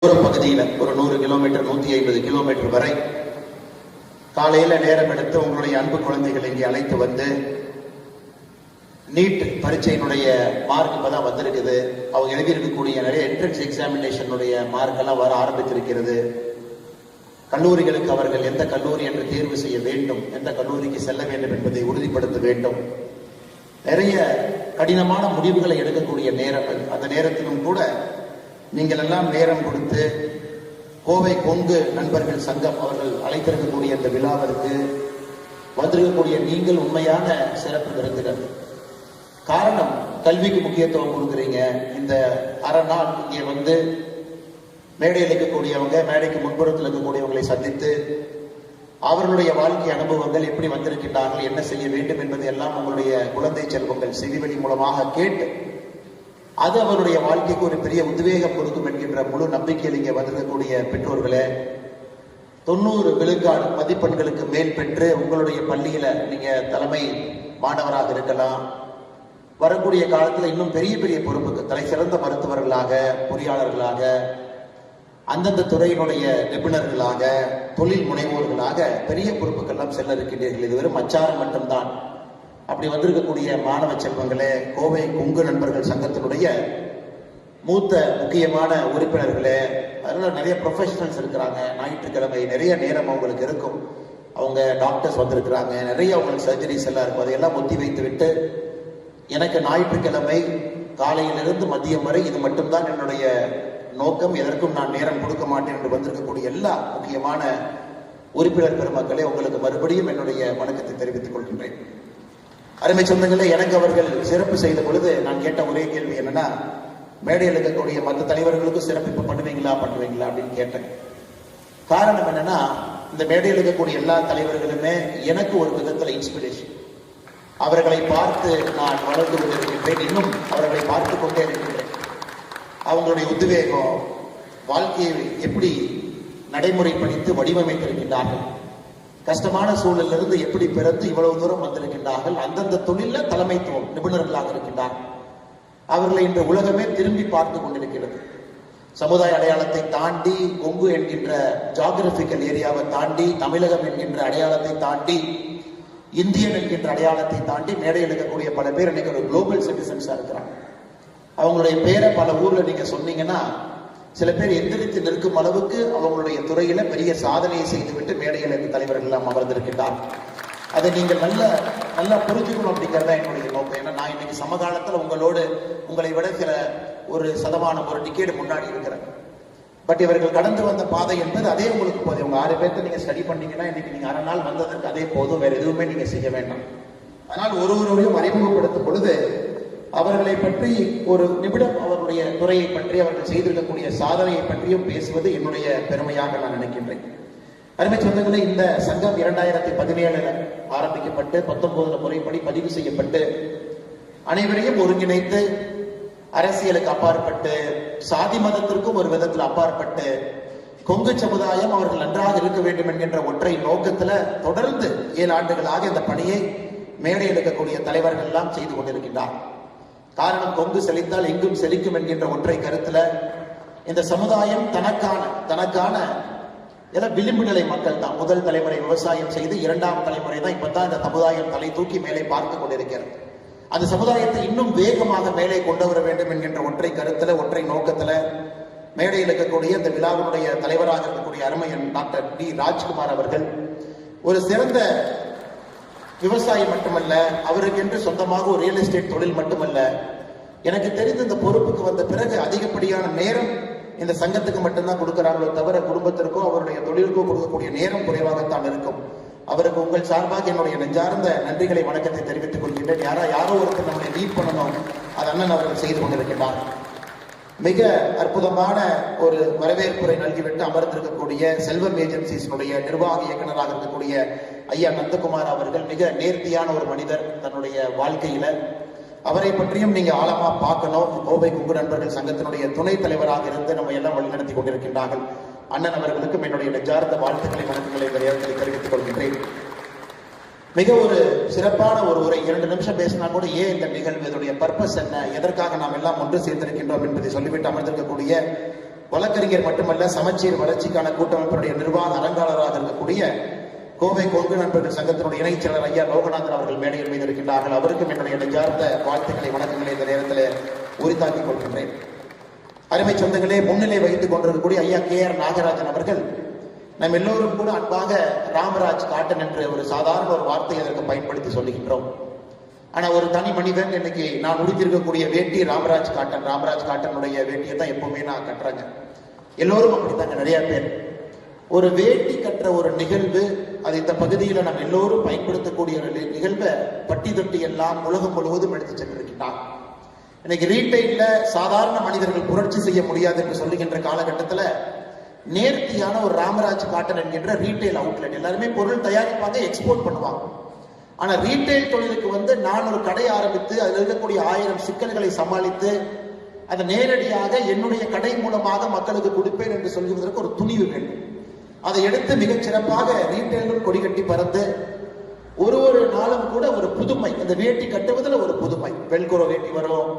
தூர பகுதியில் ஒரு 100 கிலோமீட்டர் 150 கிலோமீட்டர் வரை காலையில நேரம் எடுத்து உங்களுடைய அன்பு குழந்தைகள் இங்கே அழைத்து வந்து நீட் பரீட்சையினுடைய மார்க் இப்பதான் வந்திருக்குது. அவங்க எழுதியிருக்கக்கூடிய நிறைய என்ட்ரன்ஸ் எக்ஸாமினேஷனுடைய மார்க் எல்லாம் வர ஆரம்பித்திருக்கிறது. கல்லூரிகளுக்கு அவர்கள் எந்த கல்லூரி என்று தேர்வு செய்ய வேண்டும், எந்த கல்லூரிக்கு செல்ல வேண்டும் என்பதை உறுதிப்படுத்த வேண்டும். நிறைய கடினமான முடிவுகளை எடுக்கக்கூடிய நேரம். அந்த நேரத்திலும் கூட நீங்கள் எல்லாம் நேரம் கொடுத்து கோவை கொங்கு நண்பர்கள் சங்கம் அவர்கள் அழைத்திருக்கக்கூடிய இந்த விழாவிற்கு வந்திருக்கக்கூடிய நீங்கள் உண்மையான சிறப்பு விருந்தினர். காரணம், கல்விக்கு முக்கியத்துவம் கொடுக்குறீங்க. இந்த அரை நாள் இங்கே வந்து மேடையில் இருக்கக்கூடியவங்க, மேடைக்கு முன்புறத்தில் இருக்கக்கூடியவங்களை சந்தித்து அவர்களுடைய வாழ்க்கை அனுபவங்கள் எப்படி வந்திருக்கின்றார்கள், என்ன செய்ய வேண்டும் என்பதை எல்லாம் உங்களுடைய குழந்தை செல்வங்கள் செவிவழி மூலமாக கேட்டு அது அவருடைய வாழ்க்கைக்கு ஒரு பெரிய உத்வேகம் கொடுக்கும் என்கின்ற முழு நம்பிக்கையில் இங்கே வந்திருக்கக்கூடிய பெற்றோர்களே, 90 விழுக்காடு மதிப்பெண்களுக்கு மேல் பெற்று உங்களுடைய பள்ளியில நீங்க தலைமை மாணவராக இருக்கலாம். வரக்கூடிய காலத்தில் இன்னும் பெரிய பெரிய பொறுப்புக்கு தலை சிறந்த மருத்துவர்களாக, பொறியாளர்களாக, அந்தந்த துறையினுடைய நிபுணர்களாக, தொழில் முனைவோர்களாக பெரிய பொறுப்புக்கெல்லாம் செல்ல இருக்கின்றீர்கள். இது வெறும் அச்சாரம் மட்டும்தான். அப்படி வந்திருக்கக்கூடிய மாணவ செல்வங்களே, கோவை கொங்கு நண்பர்கள் சங்கத்தினுடைய மூத்த முக்கியமான உறுப்பினர்களே, அதனால நிறைய ப்ரொஃபஷனல்ஸ் இருக்கிறாங்க. ஞாயிற்றுக்கிழமை நிறைய நேரம் அவங்களுக்கு இருக்கும். அவங்க டாக்டர்ஸ் வந்திருக்கிறாங்க, நிறைய அவங்களுக்கு சர்ஜரிஸ் எல்லாம் இருக்கும். அதையெல்லாம் ஒத்தி வைத்து விட்டு எனக்கு ஞாயிற்றுக்கிழமை காலையிலிருந்து மதியம் வரை இது மட்டும்தான் என்னுடைய நோக்கம், எதற்கும் நான் நேரம் கொடுக்க மாட்டேன் என்று வந்திருக்கக்கூடிய எல்லா முக்கியமான உறுப்பினர் பெருமக்களே, உங்களுக்கு மறுபடியும் என்னுடைய வணக்கத்தை தெரிவித்துக் கொள்கின்றேன். அருமை சொந்தங்களே, எனக்கு அவர்கள் சிறப்பு செய்த பொழுது நான் கேட்ட ஒரே கேள்வி என்னன்னா, மேடையில் இருக்கக்கூடிய மற்ற தலைவர்களுக்கும் சிறப்பு பண்ணுவீங்களா அப்படின்னு கேட்டேன். காரணம் என்னன்னா, இந்த மேடையில் இருக்கக்கூடிய எல்லா தலைவர்களுமே எனக்கு ஒரு விதத்தில் இன்ஸ்பிரேஷன். அவர்களை பார்த்து நான் வளர்ந்து கொண்டிருக்கின்றேன், இன்னும் அவர்களை பார்த்து கொண்டே இருக்கின்றேன். அவங்களுடைய உத்வேகம், வாழ்க்கையை எப்படி நடைமுறைப்படுத்தி வடிவமைத்திருக்கின்றார்கள், கஷ்டமான சூழலிலிருந்து எப்படி பிறந்து இவ்வளவு தூரம் வந்திருக்கின்றார்கள், அந்தந்த தொழில தலைமைத்துவம் நிபுணர்களாக இருக்கின்றார்கள். அவர்களை இன்று உலகமே திரும்பி பார்த்து கொண்டிருக்கிறது. சமுதாய அடையாளத்தை தாண்டி, கொங்கு என்கின்ற ஜியோகிராபிக்கல் ஏரியாவை தாண்டி, தமிழகம் என்கின்ற அடையாளத்தை தாண்டி, இந்தியன் என்கின்ற அடையாளத்தை தாண்டி மேடையில் இருக்கக்கூடிய பல பேர் இன்னைக்கு ஒரு குளோபல் சிட்டிசன்ஸா இருக்கிறாங்க. அவங்களுடைய பேரை பல ஊர்ல நீங்க சொன்னீங்கன்னா சில பேர் எந்திரித்து நிற்கும் அளவுக்கு அவங்களுடைய துறையில பெரிய சாதனையை செய்துவிட்டு மேடையில் இருக்க தலைவர்கள் எல்லாம் அமர்ந்திருக்கிறார். அதை நீங்கள் நல்லா புரிஞ்சுக்கணும் அப்படிங்கிறத என்னுடைய நோக்கம். ஏன்னா நான் இன்னைக்கு சமகாலத்தில் உங்களை விட சில ஒரு சதமானம், ஒரு டிக்கெட் முன்னாடி இருக்கிறேன். பட் இவர்கள் கடந்து வந்த பாதை என்பது அதே உங்களுக்கு போதும். உங்க 6 பேர்த்த நீங்க ஸ்டடி பண்ணீங்கன்னா இன்னைக்கு நீங்க அரை நாள் வந்ததற்கு அதே போதும், வேற எதுவுமே நீங்க செய்ய வேண்டாம். அதனால் ஒருவரையும் அறிமுகப்படுத்தும் பொழுது அவர்களை பற்றி ஒரு நிமிடம் அவருடைய துறையை பற்றி, அவர்கள் செய்திருக்கக்கூடிய சாதனையை பற்றியும் பேசுவது என்னுடைய பெருமையாக நான் நினைக்கின்றேன். அருமை சொந்தங்களே, இந்த சங்கம் 2017 ஆரம்பிக்கப்பட்டு 19 முறைப்படி பதிவு செய்யப்பட்டு அனைவரையும் ஒருங்கிணைத்து அரசியலுக்கு அப்பாற்பட்டு, சாதி மதத்திற்கும் ஒரு விதத்தில் அப்பாற்பட்டு, கொங்கு சமுதாயம் அவர்கள் நன்றாக இருக்க வேண்டும் என்கின்ற ஒற்றை நோக்கத்துல தொடர்ந்து 7 ஆண்டுகளாக இந்த பணியை மேடையில் இருக்கக்கூடிய தலைவர்கள் எல்லாம் செய்து கொண்டிருக்கின்றார். காரணம், கொங்கு செழித்தால் எங்கும் செழிக்கும் என்கின்ற ஒற்றை கருத்துல இந்த சமுதாயம் தனக்கான விளிம்பு நிலை மக்கள் தான். முதல் தலைமுறை விவசாயம் செய்து, 2ஆம் தலைமுறை தான் இப்பதான் இந்த சமுதாயம் தலை தூக்கி மேலே பார்த்து கொண்டிருக்கிறது. அந்த சமுதாயத்தை இன்னும் வேகமாக மேலே கொண்டு வர வேண்டும் என்கின்ற ஒற்றை கருத்துல, ஒற்றை நோக்கத்துல மேடையில் இருக்கக்கூடிய இந்த விழாவினுடைய தலைவராக இருக்கக்கூடிய அருமையன் டாக்டர் டி ராஜ்குமார் அவர்கள் ஒரு சிறந்த விவசாயி மட்டுமல்ல, அவருக்கு என்று சொந்தமாக ஒரு ரியல் எஸ்டேட் தொழில் மட்டுமல்ல, எனக்கு தெரிந்து இந்த பொறுப்புக்கு வந்த பிறகு அதிகப்படியான நேரம் இந்த சங்கத்துக்கு மட்டும்தான் கொடுக்கிறார்களோ தவிர குடும்பத்திற்கோ அவருடைய தொழிலுக்கோ கொடுக்கக்கூடிய நேரம் குறைவாகத்தான் இருக்கும். அவருக்கு உங்கள் சார்பாக என்னுடைய நெஞ்சார்ந்த நன்றிகளை, வணக்கத்தை தெரிவித்துக் கொள்கின்றேன். யாரோ ஒருத்தர் நம்மளை லீட் பண்ணணும், அது அண்ணன் அவர்கள் செய்து கொண்டிருக்கிறார். மிக அற்புதமான ஒரு வரவேற்புரை நல்கிவிட்டு அமர்ந்திருக்கக்கூடிய செல்வம் ஏஜென்சிஸினுடைய நிர்வாக இயக்குநராக இருக்கக்கூடிய ஐயா நந்தகுமார் அவர்கள் மிக நேர்த்தியான ஒரு மனிதர். தன்னுடைய வாழ்க்கையில அவரை பற்றியும் நீங்க ஆழமா பார்க்கணும். கோவை கொங்கு நண்பர்கள் சங்கத்தினுடைய துணைத் தலைவராக இருந்து நம்ம எல்லாம் வழிநடத்தி கொண்டிருக்கின்றார்கள். அண்ணன் அவர்களுக்கும் என்னுடைய நெஞ்சார்ந்த வாழ்த்துக்களை, வணக்கங்களை இந்த நேரத்தில் தெரிவித்துக் கொள்கின்றேன். மிக ஒரு சிறப்பான ஒரு உரை, 2 நிமிஷம் பேசினா கூட ஏன் இந்த நிகழ்வு, இதனுடைய பர்பஸ் என்ன, எதற்காக நாம் எல்லாம் ஒன்று சேர்ந்திருக்கின்றோம் என்பதை சொல்லிவிட்டு அமர்ந்திருக்கக்கூடிய வழக்கறிஞர் மட்டுமல்ல, சமச்சீர் வளர்ச்சிக்கான கூட்டமைப்பினுடைய நிர்வாக அரங்காளராக இருக்கக்கூடிய கோவை கொங்கு நண்பர்கள் சங்கத்தினுடைய இணைச் செயலர் ஐயா லோகநாதன் அவர்கள் மேடையில் மீது இருக்கின்றார்கள். அவருக்கும் என்னுடைய நெஞ்சார்ந்த வாழ்த்துக்களை, வணக்கங்களை இந்த நேரத்தில் உரித்தாக்கிக் கொள்கின்றேன். அருமை சொந்தங்களே, முன்னிலை வகித்துக் கொண்டிருக்கக்கூடிய ஐயா KR நாகராஜன் அவர்கள் நம் எல்லோரும் கூட அன்பாக ராமராஜ் காட்டன் என்ற ஒரு சாதாரண ஒரு வார்த்தையை அதற்கு பயன்படுத்தி சொல்லுகின்றோம். ஆனா ஒரு தனி மனிதன் இன்னைக்கு நான் உடுத்திருக்கக்கூடிய வேட்டி ராமராஜ் காட்டனுடைய வேட்டியை தான் எப்பவுமே நான் கட்டுறேங்க. எல்லோரும் அப்படித்தாங்க. நிறைய பேர் ஒரு வேட்டி கட்டுற ஒரு நிகழ்வு, அது இந்த பகுதியில் நம்ம எல்லோரும் பயன்படுத்தக்கூடிய ஒரு நிகழ்வை பட்டி தொட்டி எல்லாம் உலகம் முழுவதும் எடுத்து சென்றிருக்கிறார். இன்னைக்கு ரீட்டைல்ல சாதாரண மனிதர்கள் புரட்சி செய்ய முடியாது என்று சொல்லுகின்ற காலகட்டத்தில் நேர்த்தியான ஒரு ராமராஜ் காட்டன் என்கின்ற ரீட்டைல் அவுட்லெட், எல்லாருமே பொருள் தயாரிப்பாங்க, எக்ஸ்போர்ட் பண்ணுவாங்க. ஆனா ரீட்டைல் தொழிலுக்கு நான் ஒரு கடை ஆரம்பித்து அதில் இருக்கக்கூடிய 1000 சிக்கல்களை சமாளித்து அதை நேரடியாக என்னுடைய கடை மூலமாக மக்களுக்கு கொடுப்பேன் என்று சொல்வதற்கு ஒரு துணிவு வேண்டும். அதை எடுத்து மிகச் சிறப்பாக ரீட்டைலும் கொடி கட்டி பறந்து ஒரு நாளும் கூட ஒரு புதுமை, இந்த வேட்டி கட்டுவதில் ஒரு புதுமை. வெல்குரோ வேட்டி வரும்,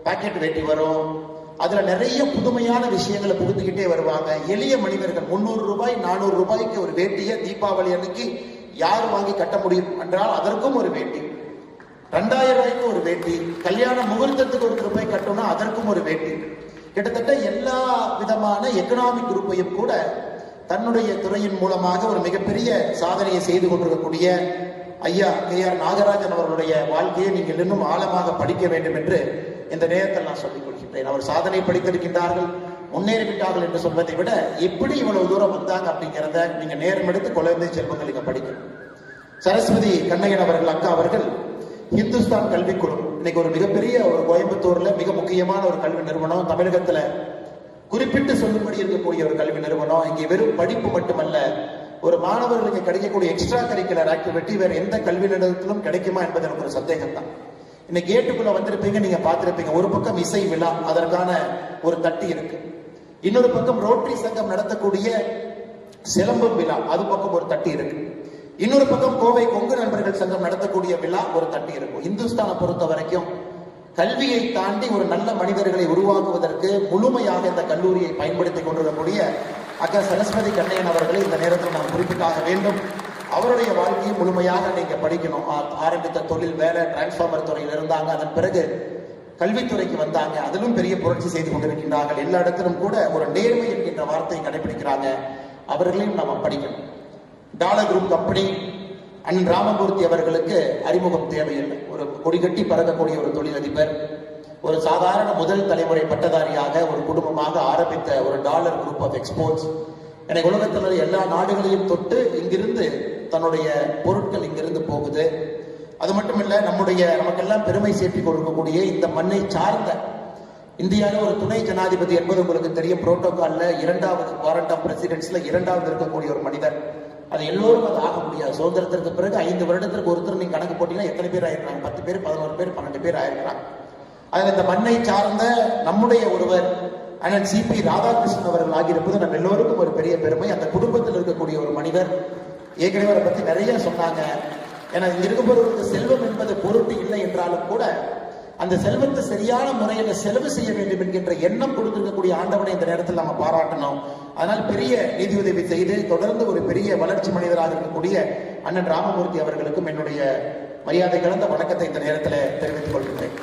பாக்கெட் வேட்டி வரும், அதுல நிறைய புதுமையான விஷயங்களை புகுந்துகிட்டே வருவாங்க. எளிய மனிதர்கள் 300 ரூபாய் 400 ரூபாய்க்கு ஒரு வேட்டியை தீபாவளி அன்னைக்கு யார் வாங்கி கட்ட முடியும் என்றால் அதற்கும் ஒரு வேட்டி, 2000 ரூபாய்க்கு ஒரு வேட்டி, கல்யாண முகூர்த்தத்துக்கு ஒரு ரூபாய் கட்டணும்னா அதற்கும் ஒரு வேட்டி. கிட்டத்தட்ட எல்லா விதமான எக்கனாமிக் குரூப்பையும் கூட தன்னுடைய துறையின் மூலமாக ஒரு மிகப்பெரிய சாதனையை செய்து கொண்டிருக்கக்கூடிய ஐயா KR நாகராஜன் அவர்களுடைய வாழ்க்கையை நீங்கள் இன்னும் ஆழமாக படிக்க வேண்டும் என்று இந்த நேரத்தில் நான் சொல்லிக் கொள்கின்றேன். அவர் சாதனை படித்திருக்கின்றார்கள், முன்னேறிவிட்டார்கள் என்று சொல்வதை விட எப்படி இவ்வளவு தூரம் வந்தாங்க அப்படிங்கிறத நீங்க நேரம் எடுத்து குழந்தை செல்வங்கள் இங்க படிக்கணும். சரஸ்வதி கண்ணையன் அவர்கள் அக்கா அவர்கள் இந்துஸ்தான் கல்விக்குழு, இன்னைக்கு ஒரு மிகப்பெரிய ஒரு கோயம்புத்தூர்ல மிக முக்கியமான ஒரு கல்வி நிறுவனம், தமிழகத்துல குறிப்பிட்டு சொல்லும்படி இருக்கக்கூடிய ஒரு கல்வி நிறுவனம். இங்கே வெறும் படிப்பு மட்டுமல்ல, ஒரு மாணவர்களுக்கு கிடைக்கக்கூடிய எக்ஸ்ட்ரா கரிக்குலர் ஆக்டிவிட்டி வேற எந்த கல்வி நிறுவனத்திலும் கிடைக்குமா என்பது எனக்கு ஒரு சந்தேகம் தான். இன்னைக்கு கேட்டுக்குள்ள வந்திருப்பீங்க, நீங்க பார்த்திருப்பீங்க. ஒரு பக்கம் இசை விழா, அதற்கான ஒரு தட்டி இருக்கு. இன்னொரு பக்கம் ரோட்டரி சங்கம் நடத்தக்கூடிய சிலம்பம் விழா, அது பக்கம் ஒரு தட்டி இருக்கு. இன்னொரு பக்கம் கோவை கொங்கு நண்பர்கள் சங்கம் நடத்தக்கூடிய விழா ஒரு தட்டி இருக்கும். இந்துஸ்தானை பொறுத்த வரைக்கும் கல்வியை தாண்டி ஒரு நல்ல மனிதர்களை உருவாக்குவதற்கு முழுமையாக இந்த கல்லூரியை பயன்படுத்திக் கொண்டிருக்கக்கூடிய அக்கா சரஸ்வதி கண்ணையன் அவர்களை இந்த நேரத்தில் நாம் குறிப்பிட்டாக வேண்டும். அவருடைய வாழ்க்கையை முழுமையாக நீங்க படிக்கணும். ஆரம்பித்த தொழில் வேலை டிரான்ஸ்பார்மர் துறையில் இருந்தாங்க, அதன் பிறகு கல்வித்துறைக்கு வந்தாங்க, அதிலும் பெரிய புரட்சி செய்து கொண்டிருக்கின்றார்கள். எல்லா இடத்திலும் கூட ஒரு நேர்மை என்கின்ற வார்த்தையை கடைபிடிக்கிறாங்க. அவர்களையும் நாம் படிக்கணும். டாலர் குரூப் கம்பெனி அண்ணன் ராமமூர்த்தி அவர்களுக்கு அறிமுகம் தேவையில்லை. ஒரு கொடிகட்டி பறக்கக்கூடிய ஒரு தொழிலதிபர், ஒரு சாதாரண முதல் தலைமுறை பட்டதாரியாக ஒரு குடும்பமாக ஆரம்பித்த ஒரு டாலர் குரூப் ஆஃப் எக்ஸ்போர்ட்ஸ் எனக்கு உலகத்தில் எல்லா நாடுகளையும் தொட்டு இங்கிருந்து தன்னுடைய பொருட்கள் இங்கிருந்து போகுது. அது மட்டும் இல்ல, நமக்கெல்லாம் பெருமை சேர்த்து கொடுக்கக்கூடிய இந்த மண்ணை சார்ந்த இந்தியாவில் ஒரு துணை ஜனாதிபதி என்பது உங்களுக்கு தெரியும். புரோட்டோகால்ல 2வது வாரண்ட் ஆஃப் பிரசிடென்ட்ஸ்ல 2வது இருக்கக்கூடிய ஒரு மனிதர். அது எல்லோரும் அது ஆக முடியாது. சுதந்திரத்திற்கு பிறகு 5 வருடத்திற்கு ஒருத்தர் நீங்க கணக்கு போட்டீங்கன்னா எத்தனை பேர் ஆயிருக்காங்க? 10 பேர், 11 பேர், 12 பேர் ஆயிருக்கிறாங்க. அதில் இந்த மண்ணை சார்ந்த நம்முடைய ஒருவர் அண்ணன் CP ராதாகிருஷ்ணன் அவர்கள் ஆகியிருப்பது நம்ம எல்லோருக்கும் ஒரு பெரிய பெருமை. அந்த குடும்பத்தில் இருக்கக்கூடிய ஒரு மனிதர். ஏற்கனவே அவரை பத்தி நிறைய சொன்னாங்க. ஏன்னா இங்க இருப்பவர்களுக்கு செல்வம் என்பது பொருட்டு இல்லை என்றாலும் கூட அந்த செல்வத்தை சரியான முறையில் செலவு செய்ய வேண்டும் என்கின்ற எண்ணம் கொடுத்திருக்கக்கூடிய ஆண்டவனை இந்த நேரத்தில் நம்ம பாராட்டணும். அதனால் பெரிய நிதியுதவி செய்து தொடர்ந்து ஒரு பெரிய வளர்ச்சி மனிதராக இருக்கக்கூடிய அண்ணன் ராமமூர்த்தி அவர்களுக்கும் என்னுடைய மரியாதை கலந்த வணக்கத்தை இந்த நேரத்தில் தெரிவித்துக் கொள்கிறேன்.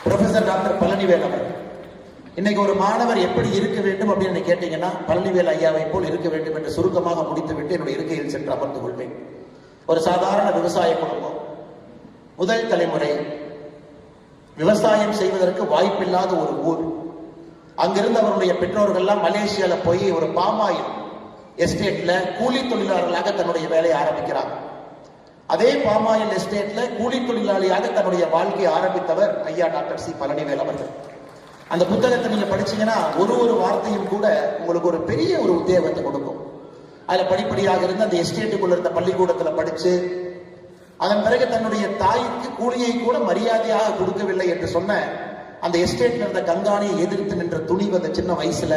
ப்ரொஃபசர் டாக்டர் பழனிவேல் அவர் இன்னைக்கு ஒரு மாணவர் எப்படி இருக்க வேண்டும் அப்படின்னு கேட்டீங்கன்னா பழனிவேல் ஐயாவை போல் இருக்க வேண்டும் என்று சுருக்கமாக முடித்துவிட்டு என்னுடைய இருக்கையில் சென்று அமர்ந்து கொள்வேன். ஒரு சாதாரண விவசாய குடும்பம், முதல் தலைமுறை, விவசாயம் செய்வதற்கு வாய்ப்பில்லாத ஒரு ஊர். அங்கிருந்து அவருடைய பெற்றோர்கள்லாம் மலேசியால போய் ஒரு பாமாயில் எஸ்டேட்ல கூலி தொழிலாளர்களாக தன்னுடைய வேலையை ஆரம்பிக்கிறாங்க. அதே பாமாயில் எஸ்டேட்ல கூலி தொழிலாளியாக தன்னுடைய வாழ்க்கையை ஆரம்பித்தவர் ஐயா டாக்டர் சி பழனிவேல் அவர்கள். அந்த புத்தகத்தை நீங்க படிச்சீங்கன்னா ஒரு வார்த்தையும் கூட உங்களுக்கு ஒரு பெரிய ஒரு உத்வேகத்தை கொடுக்கும். அதுல படிப்படியாக இருந்து அந்த எஸ்டேட்டுக்குள்ள இருந்த பள்ளிக்கூடத்துல படிச்சு அதன் பிறகு தன்னுடைய தாய்க்கு கூலியை கூட மரியாதையாக கொடுக்கவில்லை என்று சொன்ன அந்த எஸ்டேட்ல இருந்த கங்காணியை எதிர்த்து நின்ற துணிவு அந்த சின்ன வயசுல.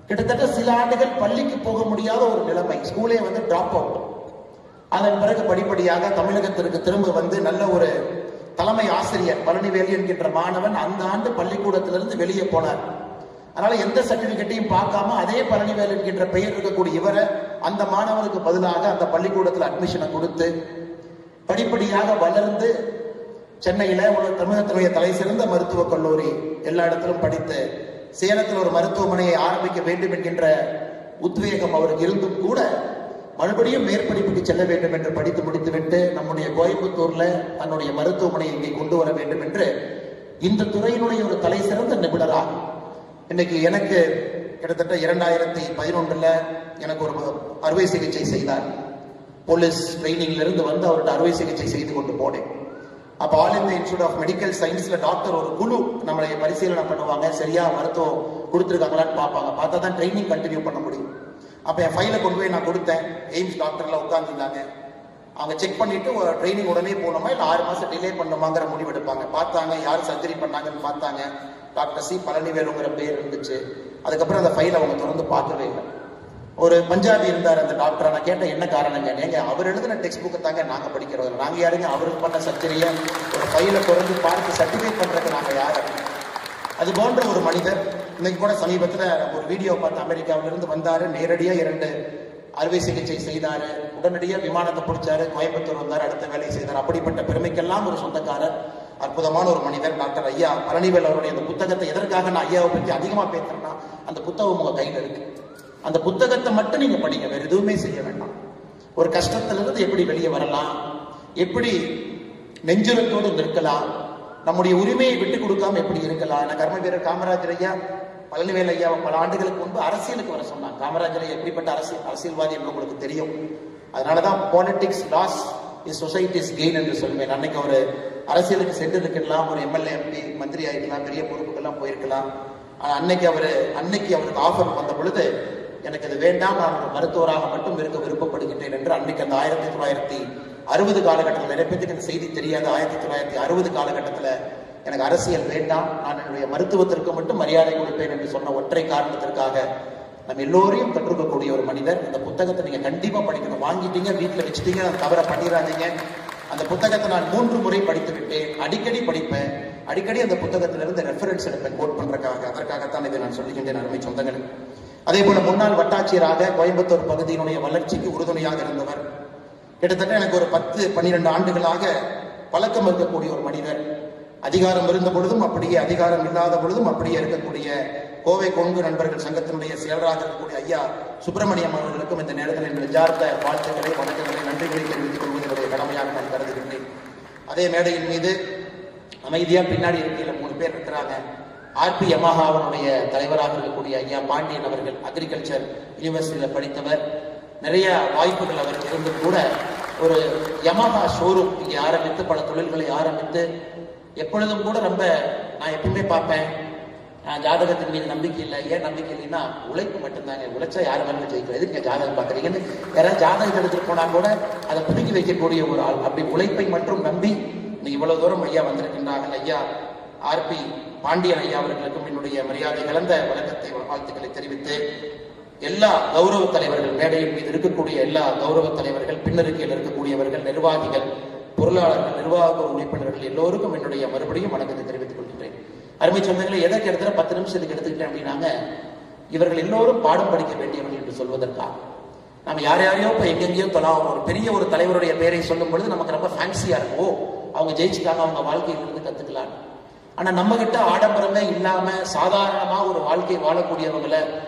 கிட்டத்தட்ட சில ஆண்டுகள் பள்ளிக்கு போக முடியாத ஒரு நிலைமை, ஸ்கூலே டிராப் அவுட். அதன் பிறகு படிப்படியாக தமிழகத்திற்கு திரும்ப வந்து நல்ல ஒரு தலைமை ஆசிரியர் பழனிவேல் என்கின்ற மாணவன் அந்த ஆண்டு பள்ளிக்கூடத்திலிருந்து வெளியே போனார். அதனால எந்த சர்டிபிகேட்டையும் பார்க்காம அதே பழனிவேல் என்கின்ற பெயர் இருக்கக்கூடிய இவரை அந்த மாணவருக்கு பதிலாக அந்த பள்ளிக்கூடத்தில் அட்மிஷனை கொடுத்து படிப்படியாக வளர்ந்து சென்னையில ஒரு தமிழகத்தினுடைய தலை சிறந்த மருத்துவக் கல்லூரி எல்லா இடத்திலும் படித்து சேலத்தில் ஒரு மருத்துவமனையை ஆரம்பிக்க வேண்டும் என்கின்ற உத்வேகம் அவருக்கு இருந்தும் கூட மறுபடியும் மேற்படிப்புக்கு செல்ல வேண்டும் என்று படித்து முடித்துவிட்டு நம்முடைய கோயம்புத்தூர்ல தன்னுடைய மருத்துவமனையை இங்கே கொண்டு வர வேண்டும் என்று இந்த துறையினுடைய ஒரு தலை சிறந்த நிபுணராக இன்னைக்கு எனக்கு கிட்டத்தட்ட 2011 எனக்கு ஒரு அறுவை சிகிச்சை செய்தார். போலீஸ் ட்ரைனிங்ல இருந்து வந்து அவர்கிட்ட அறுவை சிகிச்சை செய்து கொண்டு போனேன். அப்போ all India institute of medical சயின்ஸ்ல டாக்டர் ஒரு குழு நம்மளை பரிசீலனை பண்ணுவாங்க, சரியா மருத்துவம் கொடுத்துருக்காங்களான்னு பார்ப்பாங்க. பார்த்தா தான் ட்ரைனிங் கண்டினியூ பண்ண முடியும். அப்போ என் ஃபைலை கொண்டு போய் நான் கொடுத்தேன். எய்ம்ஸ் டாக்டர்ல உட்காந்துருந்தாங்க. அவங்க செக் பண்ணிட்டு ட்ரைனிங் உடனே போகணுமா இல்லை 6 மாசம் டிலே பண்ணணுமாங்கிற முடிவு எடுப்பாங்க. பார்த்தாங்க, யார் சர்ஜரி பண்ணாங்கன்னு பார்த்தாங்க. டாக்டர் சி பழனிவேலுங்கிற பேர் இருந்துச்சு. அதுக்கப்புறம் அந்த ஃபைலை அவங்க தொடர்ந்து பார்க்கவே இல்லை. ஒரு பஞ்சாபி இருந்தார் அந்த டாக்டர். நான் கேட்டேன் என்ன காரணம் கேட்டேங்க. அவர் எழுதின டெக்ஸ்ட் புக்கை தாங்க நாங்க படிக்கிறோம். நாங்க யாருங்க அவருக்கு பண்ண சர்ஜரியை ஒரு ஃபைலை தொடர்ந்து பார்த்து சர்டிஃபைட் பண்றதுக்கு நாங்க யாரு? அது போன்ற ஒரு மனிதர் இன்னைக்கு கூட சமீபத்தில் ஒரு வீடியோ பார்த்து அமெரிக்காவிலிருந்து வந்தாரு. நேரடியாக 2 அறுவை சிகிச்சை செய்தாரு. உடனடியாக விமானத்தை பிடிச்சாரு, கோயம்புத்தூர் வந்தார், அடுத்த வேலையை செய்தார். அப்படிப்பட்ட பெருமைக்கெல்லாம் ஒரு சொந்தக்காரர், அற்புதமான ஒரு மனிதர் டாக்டர் ஐயா பழனிவேல் அவருடைய அந்த புத்தகத்தை எதற்காக நான் ஐயாவை பற்றி அதிகமா பேசுறேன்னா, அந்த புத்தகம் உங்க கையில் இருக்கு. அந்த புத்தகத்தை மட்டும் நீங்க படிங்க, வேற எதுவுமே செய்ய வேண்டாம். ஒரு கஷ்டத்திலிருந்து எப்படி வெளியே வரலாம், எப்படி நெஞ்சுரத்தோடு நிற்கலாம், நம்முடைய உரிமையை விட்டு கொடுக்காம எப்படி இருக்கலாம். நான் கர்ம வீரர் காமராஜர் ஐயா பழனிவேல் ஐயா பல ஆண்டுகளுக்கு முன்பு அரசியலுக்கு வர சொன்னாங்க. காமராஜர் ஐயா எப்படிப்பட்ட அரசியல்வாதி என்று உங்களுக்கு தெரியும். அதனாலதான் politics loss is society's gain என்று சொல்வேன். அன்னைக்கு அவர் அரசியலுக்கு சென்றிருக்கலாம், ஒரு எம்எல்ஏ எம்பி மந்திரி ஆகிருக்கலாம், பெரிய பொறுப்புக்கெல்லாம் போயிருக்கலாம். ஆனால் அன்னைக்கு அவருக்கு ஆஃபர் வந்த பொழுது எனக்கு இது வேண்டாம், நான் ஒரு மருத்துவராக மட்டும் இருக்க விருப்பப்படுகின்றேன் என்று அன்னைக்கு அந்த 1960 காலகட்டத்தில் நிறைய பேருக்கு இந்த செய்தி தெரியாது. 1960 காலகட்டத்தில் எனக்கு அரசியல் வேண்டாம், நான் என்னுடைய மருத்துவத்திற்கு மட்டும் மரியாதை கொடுப்பேன் என்று சொன்ன ஒற்றை காரணத்திற்காக நம்ம எல்லோரையும் கற்றுக்கக்கூடிய ஒரு மனிதர். அந்த புத்தகத்தை நீங்க கண்டிப்பா படிக்கணும். வாங்கிட்டீங்க, வீட்டில் வச்சுட்டீங்க, அந்த தவறை பண்ணிடாதீங்க. அந்த புத்தகத்தை நான் 3 முறை படித்து விட்டேன். அடிக்கடி படிப்பேன், அடிக்கடி அந்த புத்தகத்திலிருந்து ரெஃபரன்ஸ் எடுப்பேன் கோட் பண்றதுக்காக. அதற்காக இதை நான் சொல்லுகின்றேன் அருமை சொந்தங்கள். அதே போல முன்னாள் வட்டாட்சியராக கோயம்புத்தூர் பகுதியினுடைய வளர்ச்சிக்கு உறுதுணையாக இருந்தவர். கிட்டத்தட்ட எனக்கு ஒரு 10-12 ஆண்டுகளாக பழக்கம் இருக்கக்கூடிய ஒரு மனிதர். அதிகாரம் இருந்த பொழுதும் அப்படியே, அதிகாரம் இல்லாத பொழுதும் அப்படியே இருக்கக்கூடிய கோவை கொங்கு நண்பர்கள் சங்கத்தினுடைய செயலராக இருக்கக்கூடிய ஐயா சுப்பிரமணியம் அவர்களுக்கும் இந்த நேரத்தில் என் நெஞ்சார்ந்த வாழ்த்துக்களை, வணக்கங்களை, நன்றிகளை தெரிவித்துக் கொள்வதனுடைய கடமையாக நான் கருதுகின்றேன். அதே மேடையின் மீது அமைதியா பின்னாடி இருக்கையில் 3 பேர் இருக்கிறாங்க. ஆர்பி யமஹாவனுடைய தலைவராக இருக்கக்கூடிய ஐயா பாண்டியன் அவர்கள் அக்ரிகல்ச்சர் யூனிவர்சிட்டியில் படித்தவர். நிறைய வாய்ப்புகள் அவருக்கு இருந்தும் கூட ஒரு யமஹா ஷோரூம் இங்கே ஆரம்பித்து பல தொழில்களை ஆரம்பித்து எப்பொழுதும் கூட ரொம்ப நான் எப்பவுமே பார்ப்பேன், ஜாதகத்தின் மீது நம்பிக்கை இல்லை. ஏன் நம்பிக்கை இல்லைன்னா உழைப்பு மட்டும்தாங்க. உழைச்சா யாரும் வேலை ஜெயிக்கும். எதுக்கு ஜாதகம் பார்க்குறீங்கன்னு யாராவது ஜாதகம் எடுத்துட்டு போனா கூட அதை புதுக்கி வைக்கக்கூடிய ஒரு ஆள். அப்படி உழைப்பை மட்டும் நம்பி இன்னைக்கு இவ்வளவு தூரம் ஐயா வந்திருக்கின்றார்கள். ஐயா ஆர்பி பாண்டியன் ஐயா அவர்களுக்கும் என்னுடைய மரியாதை கலந்த வணக்கத்தை, வாழ்த்துக்களை தெரிவித்து எல்லா கௌரவ தலைவர்கள், மேடையின் மீது இருக்கக்கூடிய எல்லா கௌரவ தலைவர்கள், பின்னருக்கையில் இருக்கக்கூடியவர்கள், நிர்வாகிகள், பொருளாளர்கள், நிர்வாக உறுப்பினர்கள் எல்லோருக்கும் என்னுடைய மறுபடியும் வணக்கத்தை தெரிவித்துக் கொள்கின்றேன். அருமை சொந்தங்களை எதற்கு இடத்துல 10 நிமிஷத்துக்கு எடுத்துக்கிட்டேன் அப்படின்னாங்க, இவர்கள் எல்லோரும் பாடம் படிக்க வேண்டியவர்கள் என்று சொல்வதற்காக. நம்ம யாரையோ இப்போ எங்கெங்கேயோ தொலாம். ஒரு பெரிய ஒரு தலைவருடைய பெயரை சொல்லும் பொழுது நமக்கு ரொம்ப ஃபேன்சியா இருக்கும். அவங்க ஜெயிச்சுட்டாங்க, அவங்க வாழ்க்கையிலிருந்து கத்துக்கலாம். ஆனா நம்ம கிட்ட ஆடம்பரமே இல்லாம சாதாரணமா ஒரு வாழ்க்கை வாழக்கூடியவங்களை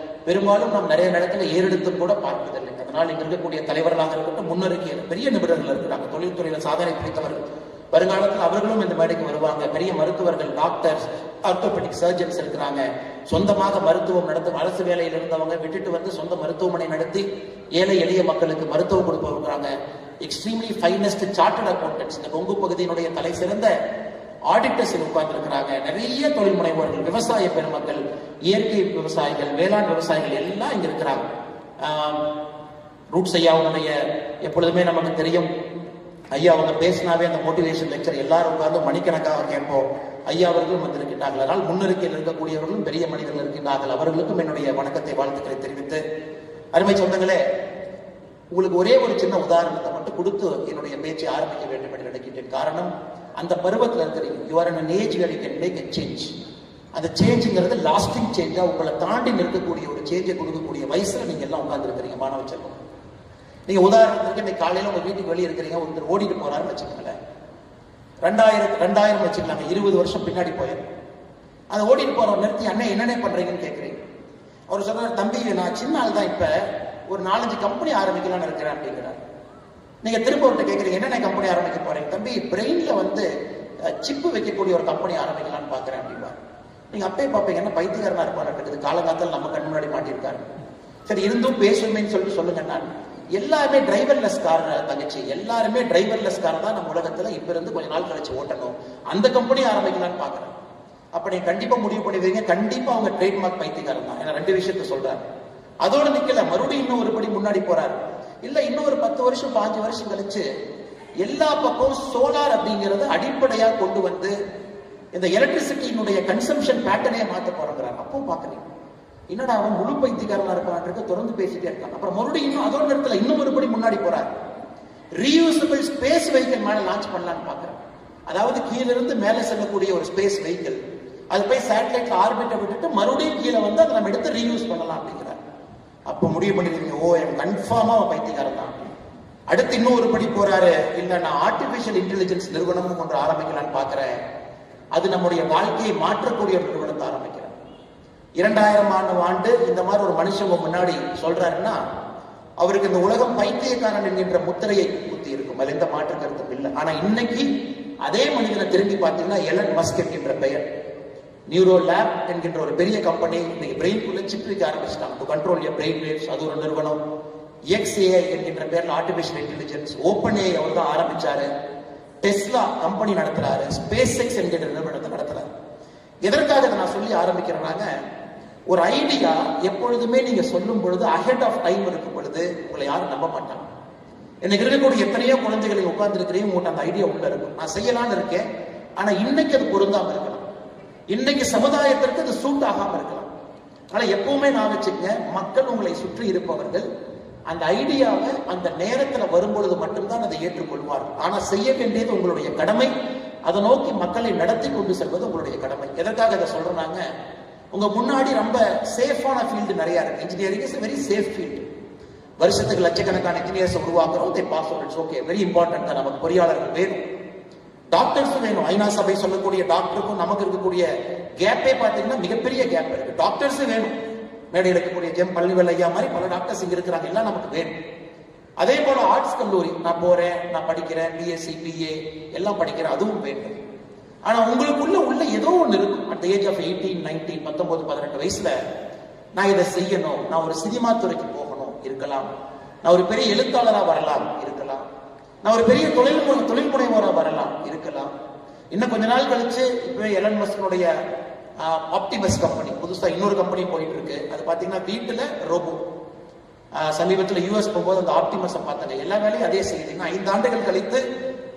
பெரும்பாலும் நாம் நிறைய நேரத்தில் ஏறெடுத்து கூட பார்ப்பதில்லை. அதனால் இங்க இருக்கக்கூடிய தலைவர்களாக இருக்கட்டும், முன்னறிக்கையில் பெரிய நிபுணர்கள் இருக்கிறாங்க, தொழில்துறையில சாதனை புரிந்தவர்கள். வருங்காலத்தில் அவர்களும் இந்த மேடைக்கு வருவாங்க. பெரிய மருத்துவர்கள், டாக்டர்ஸ், ஆர்த்தோபெடிக் சர்ஜன்ஸ் இருக்கிறாங்க. சொந்தமாக மருத்துவம் நடத்தும், அரசு வேலையில் இருந்தவங்க விட்டுட்டு வந்து சொந்த மருத்துவமனை நடத்தி ஏழை எளிய மக்களுக்கு மருத்துவம் கொடுப்பவங்க. எக்ஸ்ட்ரீம்லி ஃபைனஸ்ட் சார்ட்டர்ட் அக்கௌண்டன்ட்ஸ், இந்த கொங்கு பகுதியினுடைய தலை சிறந்த ஆடிட்டர்ஸ் உட்கார்ந்து இருக்கிறாங்க. நிறைய தொழில் முனைவோர்கள், விவசாய பெருமக்கள், இயற்கை விவசாயிகள், வேளாண் விவசாயிகள் எல்லாம் இங்க இருக்கிறாங்க. ரூட்ஸ் ஐயாவுடைய எப்பொழுதுமே நமக்கு தெரியும், ஐயா அவங்க பேசினாவே அந்த மோட்டிவேஷன் லெக்சர் எல்லாரும் உட்கார்ந்து மணிக்கணக்காக கேட்போம். ஐயா அவர்களும் வந்திருக்கின்றார்கள். அதனால் முன்னறிக்கையில் இருக்கக்கூடியவர்களும் பெரிய மனிதர்கள் இருக்கின்றார்கள். அவர்களுக்கும் என்னுடைய வணக்கத்தை, வாழ்த்துக்களை தெரிவித்து, அருமை சொந்தங்களே, உங்களுக்கு ஒரே ஒரு சின்ன உதாரணத்தை மட்டும் கொடுத்து என்னுடைய பேச்சை ஆரம்பிக்க வேண்டும் என்று நினைக்கின்றேன். காரணம், அந்த பருவத்தில் இருக்கிறீங்க. You are in an age where you can make a change. அந்த சேஞ்சுங்கிறது லாஸ்டிங் சேஞ்சா உங்களை தாண்டி நிற்கக்கூடிய ஒரு சேஞ்சை கொடுக்கக்கூடிய வயசுல நீங்க எல்லாம் உட்கார்ந்து இருக்கிறீங்க மாணவ செல்வம். நீங்க உதாரணத்துக்கு இன்னைக்கு காலையில உங்க வீட்டுக்கு வெளியே இருக்கிறீங்க, ஒருத்தர் ஓடிட்டு போறாருன்னு வச்சுக்கோங்களேன். 2000 வச்சுக்கலாங்க, 20 வருஷம் பின்னாடி போயிடும். அதை ஓடிட்டு போற நிறுத்தி அண்ணன் என்னென்ன பண்றீங்கன்னு கேட்குறீங்க. அவர் சொல்றாரு, தம்பி நான் சின்ன ஆள் தான், இப்ப ஒரு 4-5 கம்பெனி ஆரம்பிக்கலாம்னு இருக்கிறேன் அப்படிங்கிறார். நீங்க திரும்ப ஒருத்தர் கேட்குறீங்க, என்னென்ன கம்பெனி ஆரம்பிக்க போறீங்க? தம்பி பிரெயின்ல வந்து சிப்பு வைக்கக்கூடிய ஒரு கம்பெனி ஆரம்பிக்கலாம்னு பாக்குறேன் அப்படின்னா நீங்க அப்பயே பார்ப்பீங்க, என்ன பைத்தியக்காரனா இருப்பாரு, காலங்காத்தால் நம்ம கண் முன்னாடி மாட்டிருக்காரு. சரி இருந்தும் பேசுவேன்னு சொல்லிட்டு சொல்லுங்க. நான் எல்லாருமே டிரைவர்லெஸ் கார் தங்கச்சி, எல்லாருமே டிரைவர்லெஸ் கார் தான் நம்ம உலகத்துல இப்ப இருந்து கொஞ்ச நாள் கழிச்சு ஓட்டணும், அந்த கம்பெனி ஆரம்பிக்கலாம்னு பாக்குறேன். அப்ப நீங்க கண்டிப்பா முடிவு பண்ணிடுவீங்க, கண்டிப்பா அவங்க ட்ரேட்மார்க் பைத்தியக்காரன் தான். ஏன்னா 2 விஷயத்த சொல்றாரு. அதோட நிக்கல, மறுபடியும் இன்னும் ஒரு படி முன்னாடி போறாரு. இல்ல இன்னும் ஒரு 10 வருஷம் 5 வருஷம் கழிச்சு எல்லா பக்கம் சோலார் அப்படிங்கறத அடிப்படையா கொண்டு வந்து இந்த எலக்ட்ரிசிட்டியினுடைய கன்சம்ஷன் பேட்டர்னே மாத்த போறாங்க. அப்போ பாக்குறீங்க, என்னடா அவன் முழு பைத்தியக்காரனா இருக்கான், தொடர்ந்து பேசிட்டே இருக்கான். அப்புறம் மறுபடியும் இன்னும் அதோட நேரத்துல இன்னும் ஒரு படி முன்னாடி போறாரு. ரீயூசபிள் ஸ்பேஸ் வெஹிக்கிள் மேல லான்ச் பண்ணலான்னு பாக்குறேன். அதாவது கீழிருந்து மேல செல்லக்கூடிய ஒரு ஸ்பேஸ் வெஹிக்கிள், அது போய் சேட்டலைட்ல ஆர்பிட்டை விட்டுட்டு மறுபடியும் கீழே வந்து அதை நம்ம எடுத்து ரீயூஸ் பண்ணலாம் அப்படிங்கிறார். அப்ப முடிவு பண்ணிருக்கீங்க, ஓ என் கன்ஃபார்மா பைத்தியக்காரன் தான். அடுத்து இன்னும் ஒரு படி போறாரு, இல்ல நான் ஆர்டிபிஷியல் இன்டெலிஜென்ஸ் நிறுவனமும் ஒன்று ஆரம்பிக்கலான்னு பாக்குறேன், அது நம்முடைய வாழ்க்கையை மாற்றக்கூடிய ஒரு நிறுவனத்தை ஆரம்பிக்கிறேன். 2000 ஆண்டு இந்த மாதிரி ஒரு மனுஷங்க முன்னாடி சொல்றாருன்னா அவருக்கு இந்த உலகம் பைத்தியக்காரன் என்கின்ற முத்திரையை குத்தி இருக்கும், அது எந்த மாற்று கருத்தும் இல்லை. ஆனா இன்னைக்கு அதே மனிதனை திரும்பி பார்த்தீங்கன்னா எலன் மஸ்க் என்கின்ற பெயர், நியூரோ லேப் என்கின்ற ஒரு பெரிய கம்பெனி இன்னைக்கு பிரெயின்குள்ள சிப் வைக்க ஆரம்பிச்சிட்டாங்க, to control your brain waves, அது ஒரு நிறுவனம். XAI என்கின்ற பேர்ல ஆர்டிபிஷியல் இன்டெலிஜென்ஸ், OpenAI அவர் தான் ஆரம்பிச்சாரு. டெஸ்லா கம்பெனி நடத்துறாரு, ஸ்பேஸ் எக்ஸ் என்கின்ற நிறுவனத்தை நடத்துறாரு. எதற்காக நான் சொல்லி ஆரம்பிக்கிறேன்னாங்க, ஒரு ஐடியா எப்பொழுதுமே நீங்க சொல்லும் பொழுது அஹெட் ஆஃப் டைம் இருக்கும் பொழுது உங்களை யாரும் நம்ப மாட்டாங்க. எனக்கு இருக்கக்கூடிய எத்தனையோ குழந்தைகளை உட்கார்ந்து இருக்கிறேன், உங்கள்கிட்ட அந்த ஐடியா உள்ள இருக்கும், நான் செய்யலாம்னு இருக்கேன், ஆனா இன்னைக்கு அது பொருந்தாம இருக்கலாம், இன்னைக்கு சமுதாயத்திற்கு அது சூட் ஆகாம இருக்கலாம். ஆனா எப்பவுமே நான் வச்சுக்கங்க, மக்கள் உங்களை சுற்றி இருப்பவர்கள் அந்த ஐடியாவை அந்த நேரத்துல வரும்பொழுது மட்டும்தான் அதை ஏற்றுக்கொள்வார்கள். ஆனா செய்ய வேண்டியது உங்களுடைய கடமை, அதை நோக்கி மக்களை நடத்தி கொண்டு செல்வது உங்களுடைய கடமை. எதற்காக அதை சொல்றாங்க, உங்க முன்னாடி ரொம்ப சேஃபான ஃபீல்டு நிறைய இருக்கு. Engineering is very safe field. வருஷத்துக்கு லட்சக்கணக்கான இன்ஜினியர்ஸ் உருவாக்குறோம், they pass out, it's okay, very important தான். நமக்கு பொறியாளர்கள் வேணும், டாக்டர்ஸும் வேணும். ஐநா சபை சொல்லக்கூடிய டாக்டருக்கும் நமக்கு இருக்கக்கூடிய கேப்பே பார்த்தீங்கன்னா மிகப்பெரிய கேப் இருக்கு. டாக்டர்ஸும் வேணும், மேடையில் இருக்கக்கூடிய ஜெம் பள்ளிவேல் ஐயா மாதிரி பல டாக்டர்ஸ் இங்க இருக்கிறாங்க, எல்லாம் நமக்கு வேணும். அதே போல ஆர்ட்ஸ் கல்லூரி, நான் போறேன், நான் படிக்கிறேன், பிஎஸ்சி பிஏ எல்லாம் படிக்கிறேன், அதுவும் வேண்டும். ஆனா உங்களுக்குள்ள ஏதோ ஒன்று இருக்கும். அட் ஏஜ் ஆஃப் 18, 19, 19, 18 வயசுல நான் இதை செய்யணும், நான் ஒரு சினிமா துறைக்கு போகணும் இருக்கலாம், நான் ஒரு பெரிய எழுத்தாளரா வரலாம் இருக்கலாம், நான் ஒரு பெரிய தொழில் முனைவோரா வரலாம் இருக்கலாம். இன்னும் கொஞ்ச நாள் கழிச்சு இப்போ எலன் மஸ்கனுடைய ஆப்டிமஸ் கம்பெனி, புதுசா இன்னொரு கம்பெனி போயிட்டு இருக்கு. அது பாத்தீங்கன்னா வீட்டுல ரோபோ. சமீபத்தில் US போகும்போது அந்த ஆப்டிமஸை பார்த்தாங்க, எல்லா வேலையும் அதே செய்யுதுன்னா 5 ஆண்டுகள் கழித்து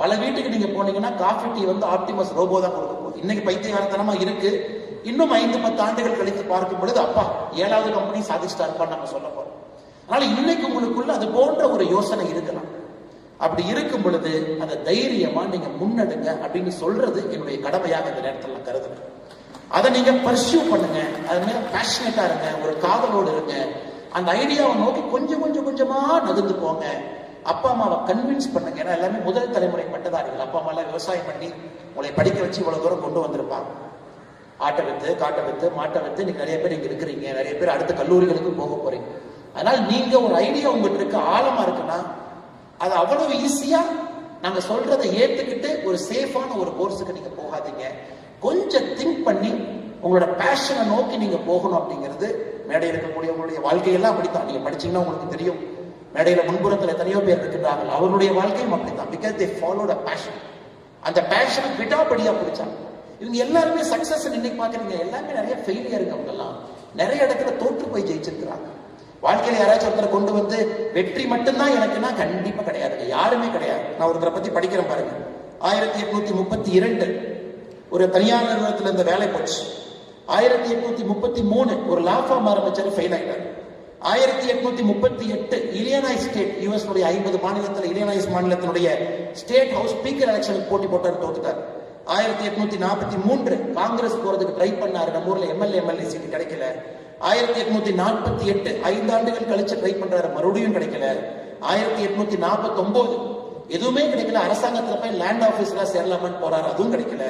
பல வீட்டுக்கு நீங்க போனீங்கன்னா காஃபி டீ வந்து ஆப்டிமஸ் ரோபோ தான் கொடுக்க போகுது. இன்னைக்கு பைத்தியகாரத்தனமா இருக்கு, இன்னும் 5-10 ஆண்டுகள் கழித்து பார்க்கும் பொழுது அப்பா 7வது கம்பெனி சாதிச்சுட்டா இருப்பான்னு நம்ம சொல்ல போறோம். அதனால இன்னைக்கு உங்களுக்குள்ள அது போன்ற ஒரு யோசனை இருக்கலாம். அப்படி இருக்கும் பொழுது அதை தைரியமா நீங்க முன்னெடுங்க அப்படின்னு சொல்றது என்னுடைய கடமையாக இந்த நேரத்தில் நான் கருதுறேன். அதை நீங்க பர்சியூ பண்ணுங்க, அது மேல பேஷனேட்டா இருங்க, ஒரு காதலோடு இருங்க, அந்த ஐடியாவை நோக்கி கொஞ்சம் கொஞ்சமா நகர்ந்து போங்க. அப்பா அம்மாவை கன்வின்ஸ் பண்ணுங்க. ஏன்னா எல்லாமே முதல் தலைமுறை பட்டதாரிகள். அப்பா அம்மா எல்லாம் விவசாயம் பண்ணி உங்களை படிக்க வச்சு இவ்வளவு தூரம் கொண்டு வந்திருப்பாங்க. ஆட்டை வித்து, காட்டை வித்து, மாட்டை வித்து நீங்க நிறைய பேர் இங்க இருக்கிறீங்க, நிறைய பேர் அடுத்த கல்லூரிகளுக்கு போக போறீங்க. அதனால நீங்க ஒரு ஐடியா உங்ககிட்ட இருக்க ஆழமா இருக்குன்னா அது அவ்வளவு ஈஸியா நாங்க சொல்றதை ஏத்துக்கிட்டு ஒரு சேஃபான ஒரு கோர்ஸுக்கு நீங்க போகாதீங்க. கொஞ்சம் திங்க் பண்ணி உங்களோட பேஷனை நோக்கி நீங்க போகணும். அப்படிங்கிறது மேடையில் இருக்கக்கூடிய உங்களுடைய வாழ்க்கையெல்லாம் அப்படித்தான். நீங்க படிச்சீங்கன்னா உங்களுக்கு தெரியும், மேடையில முன்புறத்தில் எத்தனையோ பேர் இருக்கின்றார்கள், அவருடைய வாழ்க்கையும் அப்படித்தான். Because they followed a fashion. அந்த பேஷனை விடாபடியா பிடிச்சாங்க. இவங்க எல்லாருமே சக்சஸ் இன்னைக்கு பாக்குறீங்க, எல்லாமே நிறைய ஃபெயிலியருங்க. அவங்க எல்லாம் நிறைய இடத்துல தோற்று போய் ஜெயிச்சிருக்கிறாங்க. வாழ்க்கையில யாராச்சும் ஒருத்தரை கொண்டு வந்து வெற்றி மட்டும்தான் எனக்குன்னா கண்டிப்பா கிடையாதுங்க, யாருமே கிடையாது. நான் ஒருத்தரை பத்தி படிக்கிறேன் பாருங்க. 1832 ஒரு தனியார் நிறுவனத்தில் இந்த வேலை போச்சு. 1833 ஒரு லா ஃபார்ம் ஆரம்பிச்சாரு, ஃபெயில் ஆயிட்டார். 1838 இலினாய்ஸ் ஸ்டேட், US 50 மாநிலத்தில் இலினாய்ஸ் மாநிலத்தினுடைய ஸ்டேட் ஹவுஸ் ஸ்பீக்கர் எலெக்ஷனுக்கு போட்டி போட்டார், தோத்துட்டார். 1843 காங்கிரஸ் போறதுக்கு ட்ரை பண்ணாரு, நம்ம ஊர்ல எம்எல்ஏ சீட்டு கிடைக்கல. 1848 5 ஆண்டுகள் கழிச்சு ட்ரை பண்றாரு, மறுபடியும் கிடைக்கல. 1849 எதுவுமே கிடைக்கல, அரசாங்கத்துல போய் லேண்ட் ஆபீஸ்ல சேரலாமான்னு போறாரு, அதுவும் கிடைக்கல.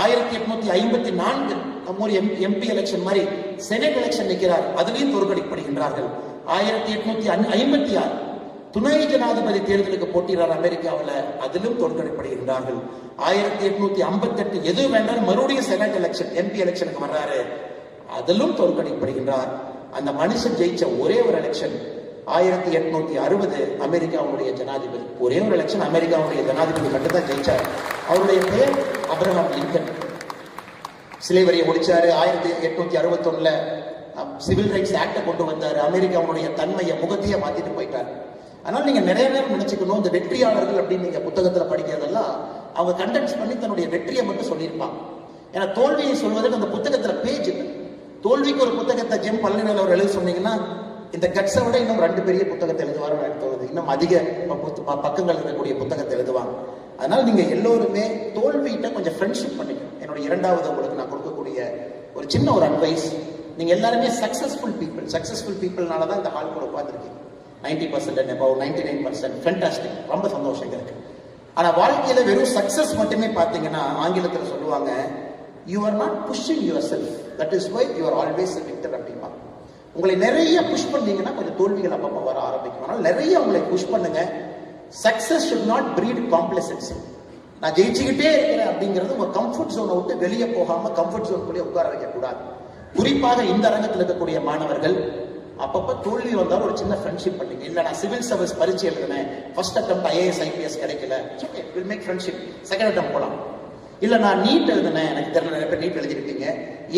1854 நம்ம ஊர் எம்பி எலெக்ஷன் மாதிரி செனட் எலெக்ஷன் நிற்கிறார், அதுலயும் தோற்கடிக்கப்படுகின்றார்கள். 1856 துணை ஜனாதிபதி தேர்தலுக்கு போட்டியிடார் அமெரிக்காவில், அதிலும் தோற்கடிக்கப்படுகின்றார்கள். 1858 எது வேண்டாம் மறுபடியும் செனட் எலெக்ஷன் எம்பி எலெக்ஷனுக்கு வர்றாரு, அதிலும் தோற்கடிக்கப்படுகின்றார். அந்த மனுஷன் ஜெயிச்ச ஒரே ஒரு எலெக்ஷன் 1860 அமெரிக்காவுடைய ஜனாதிபதி, ஒரே ஒரு எலெக்ஷன் அமெரிக்காவுடைய ஜனாதிபதி மட்டும்தான் ஜெயிச்சார். அவருடைய பெயர் அப்ரஹாம் லிங்கன். சிலைவரியை முடிச்சாரு. 1861 சிவில் ரைட்ஸ் ஆக்ட கொண்டு வந்தாரு. அமெரிக்காவுடைய தன்மையை முகத்தையே மாத்திட்டு போயிட்டார். அதனால நீங்க நிறைய நேரம் நினைச்சுக்கணும், இந்த வெற்றியாளர்கள் அப்படின்னு நீங்க புத்தகத்துல படிக்கிறதெல்லாம் அவங்க கண்டென்ஸ் பண்ணி தன்னுடைய வெற்றியை மட்டும் சொல்லியிருப்பாங்க. ஏன்னா தோல்வியை சொல்வதற்கு அந்த புத்தகத்துல பேஜ் இல்லை. தோல்விக்கு ஒரு புத்தகத்தை ஜெம் பழனிவேல் அவர் எழுத சொன்னீங்கன்னா இந்த கட்ஸை விட இன்னும் 2 பெரிய புத்தகத்தை எழுதுவார் தோணுது. இன்னும் அதிக பக்கங்கள் இருக்கக்கூடிய புத்தகத்தை எழுதுவாங்க. அதனால நீங்க எல்லோருமே தோல்வியிட்ட கொஞ்சம் ஃப்ரெண்ட்ஷிப் பண்ணிக்கணும். என்னுடைய 2வது உங்களுக்கு நான் கொடுக்கக்கூடிய ஒரு சின்ன ஒரு அட்வைஸ், நீங்க எல்லாருமே சக்சஸ்ஃபுல் பீப்புள்னால தான் இந்த ஹால் கூட உட்கார்ந்துருக்கீங்க. 90% and above 99% ஃபேண்டாஸ்டிக், ரொம்ப சந்தோஷம் இருக்கு. ஆனா வாழ்க்கையில வெறும் சக்சஸ் மட்டுமே பார்த்தீங்கன்னா ஆங்கிலத்தில் சொல்லுவாங்க, you are not pushing yourself, that is why you are always a victor அப்படிமா. உங்களை நிறைய புஷ் பண்ணீங்கன்னா கொஞ்சம் தோல்விகள் அப்பப்போ வர ஆரம்பிக்கும். ஆனால் நிறைய உங்களை புஷ் பண்ணுங்க. Success should not breed complacency. நான் ஜெயிச்சுக்கிட்டே இருக்கிறேன் அப்படிங்கிறது உங்க கம்ஃபர்ட் ஜோனை விட்டு வெளியே போகாம கம்ஃபர்ட் ஜோனுக்குள்ளே உட்கார வைக்க கூடாது. குறிப்பாக இந்த அரங்கத்தில் இருக்கக்கூடிய மாணவர்கள் அப்பப்ப தோல்வி வந்தாலும் ஒரு சின்ன ஃப்ரெண்ட்ஷிப் பண்ணுங்க. இல்ல நான் சிவில் சர்வீஸ் பரீட்சை எழுதுனேன், ஃபர்ஸ்ட் அட்டெம்ப்ட் IAS IPS கிடைக்கல, will make friendship, second attempt போலாம். இல்ல நான் நீட் எழுதுனேன், எனக்கு தெரியல நிறைய பேர் நீட் எழுதிருப்பீங்க,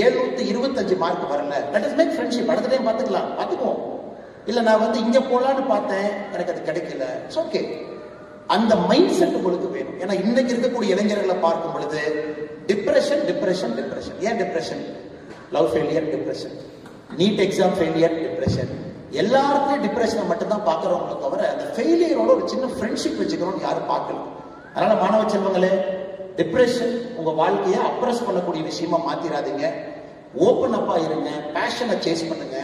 725 மார்க் வரல, லெட் அஸ் மேக் ஃப்ரெண்ட்ஷிப், அடுத்த டைம் பார்த்துக்குவோம். இல்ல நான் இங்க போலான்னு பார்த்தேன், எனக்கு அது கிடைக்கல, இட்ஸ் ஓகே. அந்த மைண்ட் செட் உங்களுக்கு வேணும். ஏன்னா இன்னைக்கு இருக்கக்கூடிய இளைஞர்களை பார்க்கும் பொழுது டிப்ரெஷன். ஏன் depression? Love failure depression, NEET exam failure depression. எல்லாருக்கும் டிப்ரெஷனை மட்டும் தான் பார்க்கறவங்களை தவிர அந்த ஃபெயிலியரோட ஒரு சின்ன ஃப்ரெண்ட்ஷிப் வச்சுக்கணும்னு யாரும் பார்க்கலாம். அதனால மாணவ செல்வங்களே, டிப்ரெஷன் உங்க வாழ்க்கையை அப்ரஸ் பண்ணக்கூடிய விஷயமா மாத்திராதீங்க. ஓப்பன் அப்பா இருங்க, பேஷனை சேஸ் பண்ணுங்க.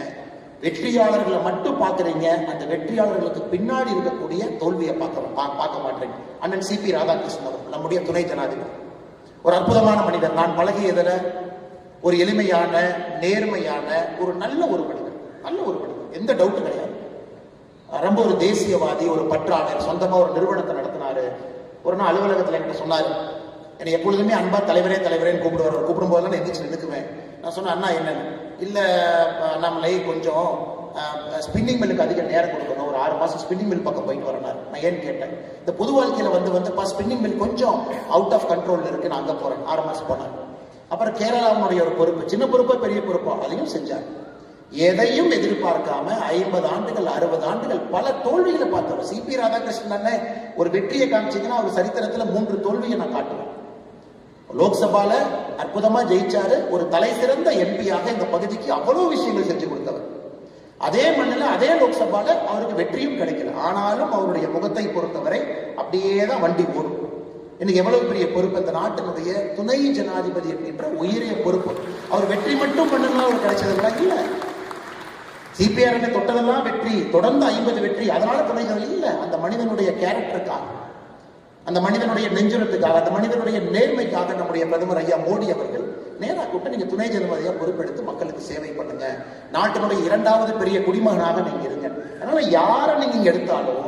வெற்றியாளர்களை மட்டும் பார்க்குறீங்க, அந்த வெற்றியாளர்களுக்கு பின்னாடி இருக்கக்கூடிய தோல்வியை பார்க்க மாட்டீங்க. அண்ணன் CP ராதாகிருஷ்ணன் அவர் நம்முடைய துணை ஜனாதிபதி, ஒரு அற்புதமான மனிதர். நான் பழகியதில் ஒரு எளிமையான, நேர்மையான, ஒரு நல்ல ஒரு மனிதர், எந்த டவுட்டும் கிடையாது. ரொம்ப ஒரு தேசியவாதி, ஒரு பற்றாளர், சொந்தமா ஒரு நிறுவனத்தை நடத்தினாரு. ஒரு நாள் அலுவலகத்தில் என்கிட்ட சொன்னாரு, என்னை எப்பொழுதுமே அன்பா தலைவரேன்னு கூப்பிடுவார். கூப்பிடும் போதெல்லாம் எந்திரிச்சு நிற்குவேன். நான் சொன்னேன், அண்ணா என்னன்னு? இல்லை நம்மளை கொஞ்சம் ஸ்பின்னிங் மில்லுக்கு அதிக நேரம் கொடுக்கணும், ஒரு 6 மாசம் ஸ்பின்னிங் மில் பக்கம் போயிட்டு வரனார். நான் ஏன்னு கேட்டேன், இந்த பொது வாழ்க்கையில வந்துப்பா ஸ்பின்னிங் மில் கொஞ்சம் அவுட் ஆஃப் கண்ட்ரோல் இருக்கு, நான் அங்கே போறேன். 6 மாசம் போனார். அப்புறம் கேரளாவுடைய ஒரு பொறுப்பு, சின்ன பொறுப்போ பெரிய பொறுப்போ, அதையும் செஞ்சார். எதையும் எதிர்பார்க்காம 50 ஆண்டுகள் 60 ஆண்டுகள் பல தோல்விகளை பார்த்தவர். CP ராதாகிருஷ்ணன் ஒரு வெற்றியை காமிச்சீங்கன்னா அவர் சரித்திரத்துல 3 தோல்வியை நான் காட்டுவேன். லோக்சபால அற்புதமா ஜெயிச்சாரு, ஒரு தலை சிறந்த MP-யாக இந்த பகுதிக்கு அவ்வளவு விஷயங்கள் செஞ்சு கொடுத்தவர். அதே மண்ணில் அதே லோக்சபால அவருக்கு வெற்றியும் கிடைக்கல. ஆனாலும் அவருடைய முகத்தை பொறுத்தவரை அப்படியேதான் வண்டி ஓடும். இன்னைக்கு எவ்வளவு பெரிய பொறுப்பு, இந்த நாட்டினுடைய துணை ஜனாதிபதி என்கின்ற உயரிய பொறுப்பு. அவர் வெற்றி மட்டும் பண்ணலாம் அவர் கிடைச்சதெல்லாம் இல்ல. CPR தொட்டதெல்லாம் வெற்றி, தொடர்ந்து 50 வெற்றி, அதனால துணை ஜனாதிபதி இல்ல. அந்த மனிதனுடைய கேரக்டருக்காக, அந்த மனிதனுடைய நெஞ்சுரத்துக்காக, அந்த மனிதனுடைய நேர்மைக்காக நம்முடைய பிரதமர் ஐயா மோடி அவர்கள் நேரா கூப்பிட்டு நீங்க துணை ஜனாதிபதியா பொறுப்பெடுத்து மக்களுக்கு சேவை பண்ணுங்க, நாட்டினுடைய 2வது பெரிய குடிமகனாக நீங்க இருங்க. அதனால யாரை நீங்க இங்க எடுத்தாலும்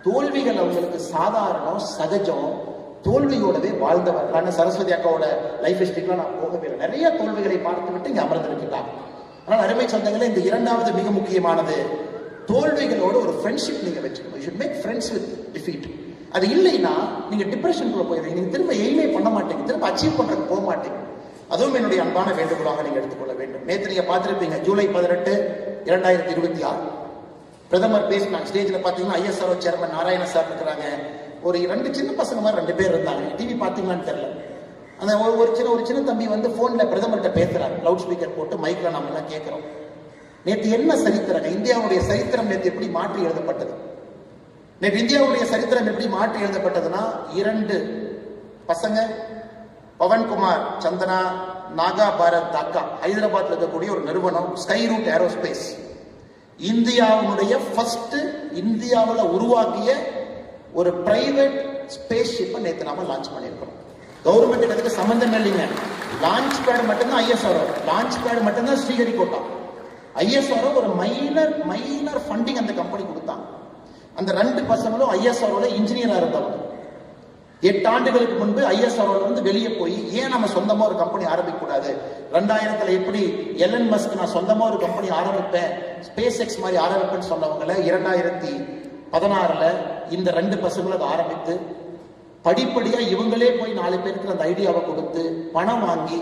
தோல்விகள் அவங்களுக்கு சாதாரணம், சகஜம். தோல்வியோடவே வாழ்ந்தவர். சரஸ்வதி அக்காவோட லைஃப் ஹிஸ்டரிக்கெல்லாம் நான் போகவே இல்லை. நிறைய தோல்விகளை பார்த்து விட்டு இங்க அமர்ந்திருக்கிறாங்க. ஆனால் அருமை சொந்தங்களே, இந்த 2வது மிக முக்கியமானது, தோல்விகளோட ஒரு ஃப்ரெண்ட்ஷிப் நீங்க வச்சுக்கணும். You should make friends with defeat. அது இல்லைன்னா நீங்க டிப்ரெஷனுக்குள்ள போயிருவீங்க, நீங்க திரும்ப எய்மே பண்ண மாட்டீங்க, திரும்ப அச்சீவ் பண்றதுக்கு போக மாட்டீங்க. அதுவும் என்னுடைய அன்பான வேண்டுகோளாக நீங்க எடுத்துக்கொள்ள வேண்டும். நேற்று நீங்க பார்த்திருப்பீங்க, ஜூலை 18, 2026 பிரதமர் பேசினாங்க. ஸ்டேஜ்ல பாத்தீங்கன்னா ISRO சேர்மன் நாராயண சார் இருக்கிறாங்க. ஒரு 2 சின்ன பசங்க மாதிரி 2 பேர் இருந்தாங்க. டிவி பாத்தீங்களான்னு தெரியல. அந்த ஒரு சின்ன தம்பி போன்ல பிரதமர்கிட்ட பேசுறாரு, லவுட் ஸ்பீக்கர் போட்டு மைக்ல நம்ம எல்லாம் கேட்கிறோம். நேற்று என்ன சரித்திரம், இந்தியாவுடைய சரித்திரம் நேற்று எப்படி மாற்றி எழுதப்பட்டது? நேற்று இந்தியாவுடைய சரித்திரம் எப்படி மாற்றி எழுதப்பட்டதுன்னா, 2 பசங்க பவன்குமார் சந்தனா நாகா பாரத் தாக்கா ஹைதராபாத்ல இருக்கக்கூடிய ஒரு நிறுவனம் ஸ்கை ரூட் ஏரோஸ்பேஸ் இந்தியாவுடைய ஃபர்ஸ்ட் இந்தியாவில் உருவாக்கிய ஒரு பிரைவேட் ஸ்பேஸ் ஷிப்பை நேற்று நாம லான்ச் பண்ணியிருக்கிறோம். கவர்மெண்ட் அதுக்கு சம்பந்தம் இல்லைங்க. லான்ச் பேட் மட்டும்தான் ஐஎஸ்ஆர்ஓ, லான்ச் பேட் மட்டும்தான் ஸ்ரீஹரிகோட்டா. ஐஎஸ்ஆர்ஓ ஒரு மைனர் ஃபண்டிங் அந்த கம்பெனி கொடுத்தாங்க. அந்த 2 பசங்களும் ஐஎஸ்ஆர்ஓல இன்ஜினியரா இருந்தவங்க. 8 ஆண்டுகளுக்கு முன்பு ஐஎஸ்ஆர்ஓல இருந்து வெளியே போய் ஏன் நம்ம சொந்தமா ஒரு கம்பெனி ஆரம்பிக்க கூடாது, 2000 எப்படி எலன் மஸ்க் நான் சொந்தமா ஒரு கம்பெனி ஆரம்பிப்பேன், ஸ்பேஸ் எக்ஸ் மாதிரி ஆரம்பிப்பேன்னு சொன்னவங்களை 2016 இந்த 2 பசங்களும் அதை ஆரம்பித்து படிப்படியா இவங்களே போய் 4 பேருக்கு அந்த ஐடியாவை கொடுத்து பணம் வாங்கி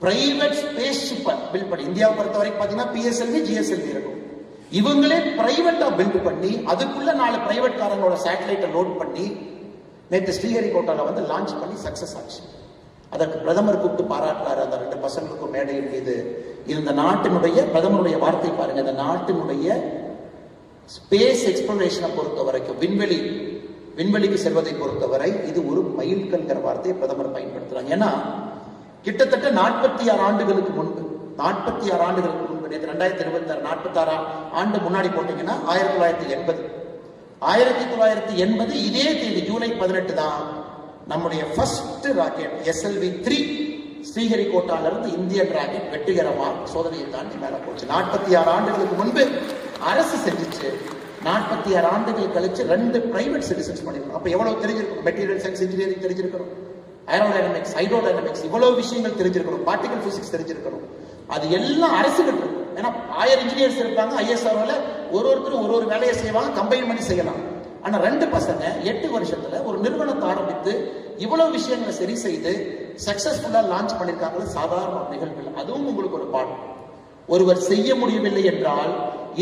பிரைவேட் ஸ்பேஸ் ஷிப்பை பில்ட் பண்ணி, இந்தியாவை பொறுத்த வரைக்கும் பாத்தீங்கன்னா பிஎஸ்எல்வி ஜிஎஸ்எல்வி இருக்கும், இவங்களே பிரைவேட்டா பில்ட் பண்ணி அதுக்குள்ள 4 பிரைவேட் காரங்களோட சேட்டலைட்டை லோட் பண்ணி நேற்று ஸ்ரீஹரிகோட்டால வந்து லான்ச் பண்ணி சக்சஸ் ஆச்சு. அதற்கு பிரதமர் கூப்பிட்டு பாராட்டுறாரு. அந்த 2 பசங்களுக்கும் மேடையின் மீது இந்த நாட்டினுடைய பிரதமருடைய வார்த்தை பாருங்க, இந்த நாட்டினுடைய ஸ்பேஸ் எக்ஸ்ப்ளோரேஷனை பொறுத்த வரைக்கும் விண்வெளிக்கு செல்வதை பொறுத்தவரை இது ஒரு மைல்கல்ங்கிற வார்த்தையை பிரதமர் பயன்படுத்துறாங்க. ஏன்னா கிட்டத்தட்ட 46 ஆண்டுகளுக்கு முன்பு நேற்று 2026 46 ஆண்டு முன்னாடி போட்டீங்கன்னா 1980 இதே தேதி ஜூலை 18 தான் நம்முடைய ஃபர்ஸ்ட் ராக்கெட் SLV-3 ஸ்ரீஹரிகோட்டால இருந்து இந்தியன் ராக்கெட் வெற்றிகரமாக சோதனையை தாண்டி மேல போச்சு. 46 ஆண்டுகளுக்கு முன்பு அரசு செஞ்சிச்சு. 46 ஆண்டுகள் கழிச்சு 2 பிரைவேட் சிட்டிசன்ஸ் பண்ணிருக்கணும். அப்ப எவ்வளவு தெரிஞ்சிருக்கும், மெட்டீரியல் சயின்ஸ் இன்ஜினியரிங் தெரிஞ்சிருக்கணும், ஏரோடைனமிக்ஸ் ஹைட்ரோடைனமிக்ஸ் இவ்வளவு விஷயங்கள் தெரிஞ்சிருக்கணும், பார்ட்டிகல் பிசிக்ஸ் தெரிஞ்சிருக்கணும். அது எல்லாம் அரசுகள் இருக்கும். ஏன்னா 1000 இன்ஜினியர்ஸ் இருப்பாங்க ஐஎஸ்ஆர்ஓல, ஒருத்தரும் ஒரு வேலையை செய்வாங்க, கம்பைன் பண்ணி செய்யலாம். ஆனா 2 பசங்க 8 வருஷத்துல ஒரு நிறுவனத்தை ஆரம்பித்து இவ்வளவு விஷயங்களை சரி செய்து சக்சஸ்ஃபுல்லா லான்ச் பண்ணிருக்காங்க. சாதாரண நிகழ்வு. அதுவும் உங்களுக்கு ஒரு பாடம். ஒருவர் செய்ய முடியவில்லை என்றால்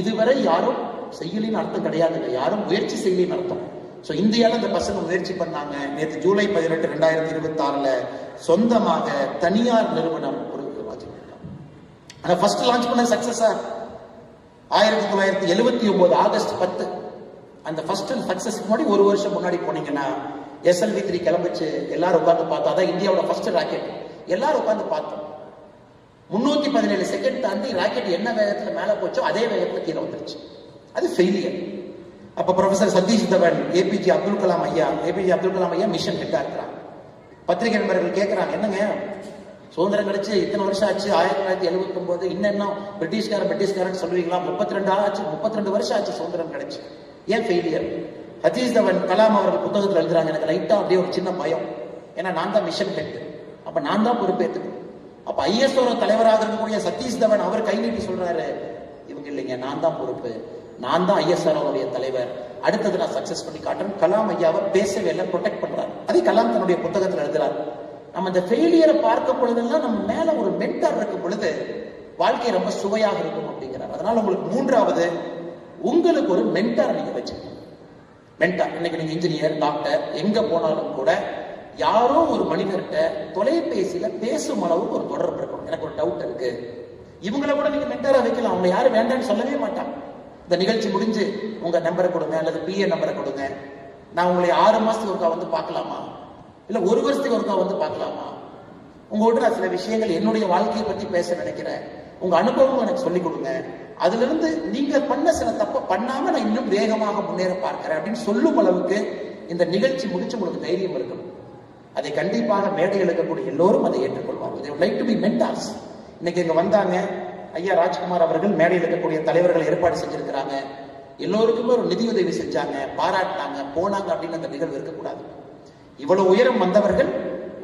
இதுவரை யாரும் செய்யலின்னு அர்த்தம் கிடையாதுங்க, யாரும் முயற்சி செய்யலின்னு அர்த்தம். ஸோ இந்தியாவில் இந்த பசங்க முயற்சி பண்ணாங்க. நேற்று ஜூலை 18 2026 சொந்தமாக தனியார் நிறுவனம் ஒரு ஆனா ஃபர்ஸ்ட் லான்ச் பண்ண சக்சஸா 1979 ஆகஸ்ட் 10 அந்த ஃபர்ஸ்ட் சக்சஸ் முன்னாடி ஒரு வருஷம் முன்னாடி போனீங்கன்னா SLV-3 கிளம்பிச்சு. எல்லாரும் உட்கார்ந்து பார்த்தா அதான் இந்தியாவோட ஃபர்ஸ்ட் ராக்கெட். எல்லாரும் உட்கார்ந்து பார்த்தோம். 317 செகண்ட் தாண்டி ராக்கெட் என்ன வேகத்துல மேல போச்சோ அதே வேகத்துல கீழே வந்துருச்சு. அது ஃபெயிலியர். அப்ப ப்ரொஃபசர் சதீஷ் தவன் ஏபிஜே அப்துல் கலாம் ஐயா மிஷன் ஹெட்டா இருக்கிறாங்க. பத்திரிகை நண்பர்கள் கேட்கிறாங்க, என்னங்க சுதந்திரம் கிடைச்சு இத்தனை வருஷம் ஆச்சு, 1979 இன்னும் பிரிட்டிஷ்காரன் சொல்லுவீங்களா, 32 வருஷம் ஆச்சு சுதந்திரம் கிடைச்சு, ஏன் ஃபெயிலியர்? சதீஷ் தவன் கலாம் அவர்கள் புத்தகத்தில் எழுதுறாங்க, எனக்கு லைட்டா அப்படியே ஒரு சின்ன பயம். ஏன்னா நான் தான் மிஷன் ஹெட், அப்ப நான் தான் பொறுப்பேற்றுக்கணும். அப்ப ஐஎஸ்ஓ தலைவராக இருக்கக்கூடிய சதீஷ் தவன் அவர் கை நீட்டி சொல்றாரு, இவங்க இல்லைங்க, நான் தான் பொறுப்பு, நான் தான் ஐஎஸ்ஆர்ஓடைய தலைவர், அடுத்தது நான் சக்சஸ் பண்ணி காட்டுறேன். கலாம் ஐயாவை பேசவே இல்லை, ப்ரொடெக்ட் பண்றாரு. அதே கலாம் தன்னுடைய புத்தகத்தில் எழுதுறாரு. நம்ம இந்த ஃபெயிலியரை பார்க்கும் பொழுதெல்லாம் நம்ம மேல ஒரு மென்டார் இருக்கும் பொழுது வாழ்க்கை ரொம்ப சுவையாக இருக்கும் அப்படிங்கிறார். அதனால உங்களுக்கு 3வது உங்களுக்கு ஒரு மென்டார் நீங்க வச்சுக்கணும். மென்டார் இன்னைக்கு நீங்க இன்ஜினியர் டாக்டர் எங்க போனாலும் கூட யாரோ ஒரு மனிதர்கிட்ட தொலைபேசியில பேசும் அளவுக்கு ஒரு தொடர்பு இருக்கணும். எனக்கு ஒரு டவுட் இருக்கு, இவங்களை கூட நீங்க மென்டாரா வைக்கலாம். அவங்க யாரும் வேண்டாம்னு சொல்லவே மாட்டாங்க. இந்த நிகழ்ச்சி முடிஞ்சு உங்க நம்பரை கொடுங்க அல்லது PA நம்பரை கொடுங்க, நான் உங்களை 6 மாசத்துக்கு ஒருக்கா வந்து பார்க்கலாமா, இல்ல 1 வருஷத்துக்கு ஒருக்கா வந்து பார்க்கலாமா, உங்கள்கிட்ட நான் சில விஷயங்கள் என்னுடைய வாழ்க்கையை பத்தி பேச நினைக்கிறேன், உங்க அனுபவம் எனக்கு சொல்லிக் கொடுங்க, அதுல இருந்து நீங்க பண்ண சில தப்ப பண்ணாம நான் இன்னும் வேகமாக முன்னேற பார்க்கிறேன் அப்படின்னு சொல்லும் அளவுக்கு இந்த நிகழ்ச்சி முடிச்சு உங்களுக்கு தைரியம் இருக்கணும். அதை கண்டிப்பாக மேடையில் இருக்கக்கூடிய எல்லோரும் அதை ஏற்றுக்கொள்வாங்க. they would like to be mentors. இன்னைக்கு இங்க வந்தாங்க ஐயா ராஜ்குமார் அவர்கள், மேடையில் இருக்கக்கூடிய தலைவர்கள் ஏற்பாடு செஞ்சிருக்கிறாங்க, எல்லோருக்குமே ஒரு நிதியுதவி செஞ்சாங்க, பாராட்டினாங்க, போனாங்க அப்படின்னு அந்த நிகழ்வு இருக்கக்கூடாது. இவ்வளவு உயரம் வந்தவர்கள்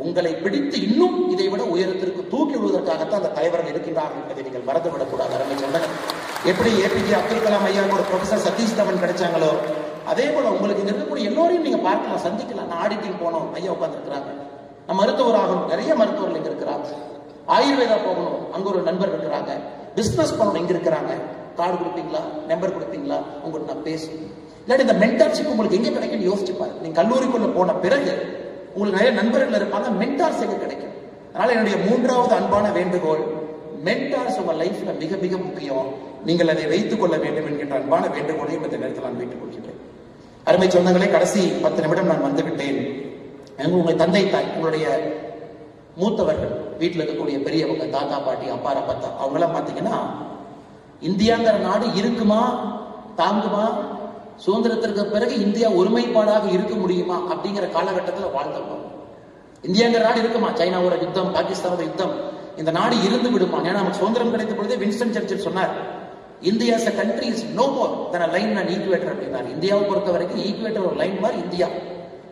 உங்களை பிடித்து இன்னும் இதை விட உயரத்திற்கு தூக்கி விடுவதற்காகத்தான் அந்த தலைவர்கள் இருக்கின்றார்கள் என்பதை நீங்கள் மறந்துவிடக்கூடாது. அருமை சொன்னாங்க, எப்படி APJ அப்துல் கலாம் ஐயா ஒரு ப்ரொஃபசர் சதீஷ் தவன் கிடைச்சாங்களோ அதே போல உங்களுக்கு இங்க இருக்கக்கூடிய எல்லோரையும் நீங்க பார்க்கலாம், சந்திக்கலாம். நான் ஆடிட்டிங் போனோம், ஐயா உட்கார்ந்து இருக்கிறாங்க. நான் மருத்துவர் ஆகணும், நிறைய மருத்துவர்கள் இங்க இருக்கிறாங்க. ஆயுர்வேதா போகணும், அங்க ஒரு நண்பர் இருக்கிறாங்க. பிசினஸ் பண்ணணும், இங்க இருக்கிறாங்க. கார்டு கொடுப்பீங்களா, நம்பர் கொடுப்பீங்களா, உங்களுக்கு நான் பேசுவேன். இல்லாட்டி இந்த மென்டார்ஷிப் உங்களுக்கு எங்க கிடைக்கும்னு யோசிச்சு பாருங்க. நீங்க கல்லூரிக்குள்ள போன பிறகு உங்களுக்கு நிறைய நண்பர்கள் இருப்பாங்க, மென்டார்ஸ் எங்க கிடைக்கும். அதனால என்னுடைய 3வது அன்பான வேண்டுகோள், மென்டார்ஸ் உங்க லைஃப்ல மிக மிக முக்கியம். நீங்கள் அதை வைத்துக் கொள்ள வேண்டும் என்கின்ற அன்பான வேண்டுகோளையும் இந்த நேரத்தில் நான் வைத்துக் கொள்கிறேன். அருமை சொந்தங்களே, கடைசி 10 நிமிடம் நான் வந்துவிட்டேன். உங்களுடைய தந்தை தாய், உங்களுடைய மூத்தவர்கள், வீட்டில் இருக்கக்கூடிய பெரியவங்க, தாத்தா பாட்டி, அப்பா அப்பத்தா, அவங்களாம் பார்த்தீங்கன்னா இந்தியாங்கிற நாடு இருக்குமா, தாங்குமா, சுதந்திரத்திற்கு பிறகு இந்தியா ஒருமைப்பாடாக இருக்க முடியுமா அப்படிங்கிற காலகட்டத்தில் வாழ்ந்தோம். இந்தியாங்கிற நாடு இருக்குமா, சைனாவோட யுத்தம், பாகிஸ்தானோட யுத்தம், இந்த நாடு இருந்து விடுமா? ஏன்னா நமக்கு சுதந்திரம் கிடைத்த பொழுதே வின்ஸ்டன் சர்ச்சில் சொன்னார், India as a country is no more than a line and equator அப்படின்னார். இந்தியாவை பொறுத்த வரைக்கும் ஈக்குவேட்டர் ஒரு லைன் மாதிரி இந்தியா.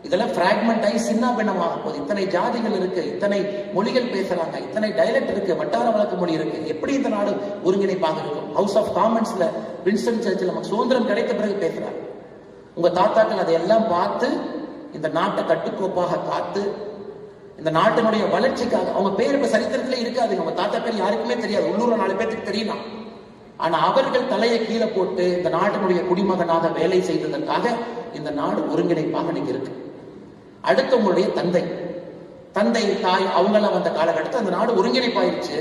இதெல்லாம் பிராக்மெண்ட் ஆகி சின்ன பின்னமாக போகுது. இத்தனை ஜாதிகள் இருக்கு, இத்தனை மொழிகள் பேசுறாங்க, இத்தனை டைலக்ட் இருக்கு, வட்டார வழக்கு மொழி இருக்கு. எப்படி இந்த நாடு ஒருங்கிணைப்பாக இருக்கும்? ஹவுஸ் ஆஃப் காமன்ஸ்ல வின்ஸ்டன் சர்ச்சில் நமக்கு சுதந்திரம் கிடைத்த பிறகு பேசுறாரு. உங்க தாத்தாக்கள் அதையெல்லாம் பார்த்து இந்த நாட்டை கட்டுக்கோப்பாக காத்து இந்த நாட்டினுடைய வளர்ச்சிக்காக, அவங்க பேர் இப்ப சரித்திரத்துல இருக்காது, அவங்க தாத்தா பேர் யாருக்குமே தெரியாது, உள்ளூர்ல 4 பேருக்கு தெரியலாம். ஆனா அவர்கள் தலையை கீழே போட்டு இந்த நாட்டினுடைய குடிமகனாக வேலை செய்ததற்காக இந்த நாடு ஒருங்கிணைப்பாக இன்னைக்கு இருக்கு. அடுத்து உங்களுடைய தந்தை, தாய், அவங்கெல்லாம் வந்த காலகட்டத்தில் அந்த நாடு ஒருங்கிணைப்பாயிருச்சு.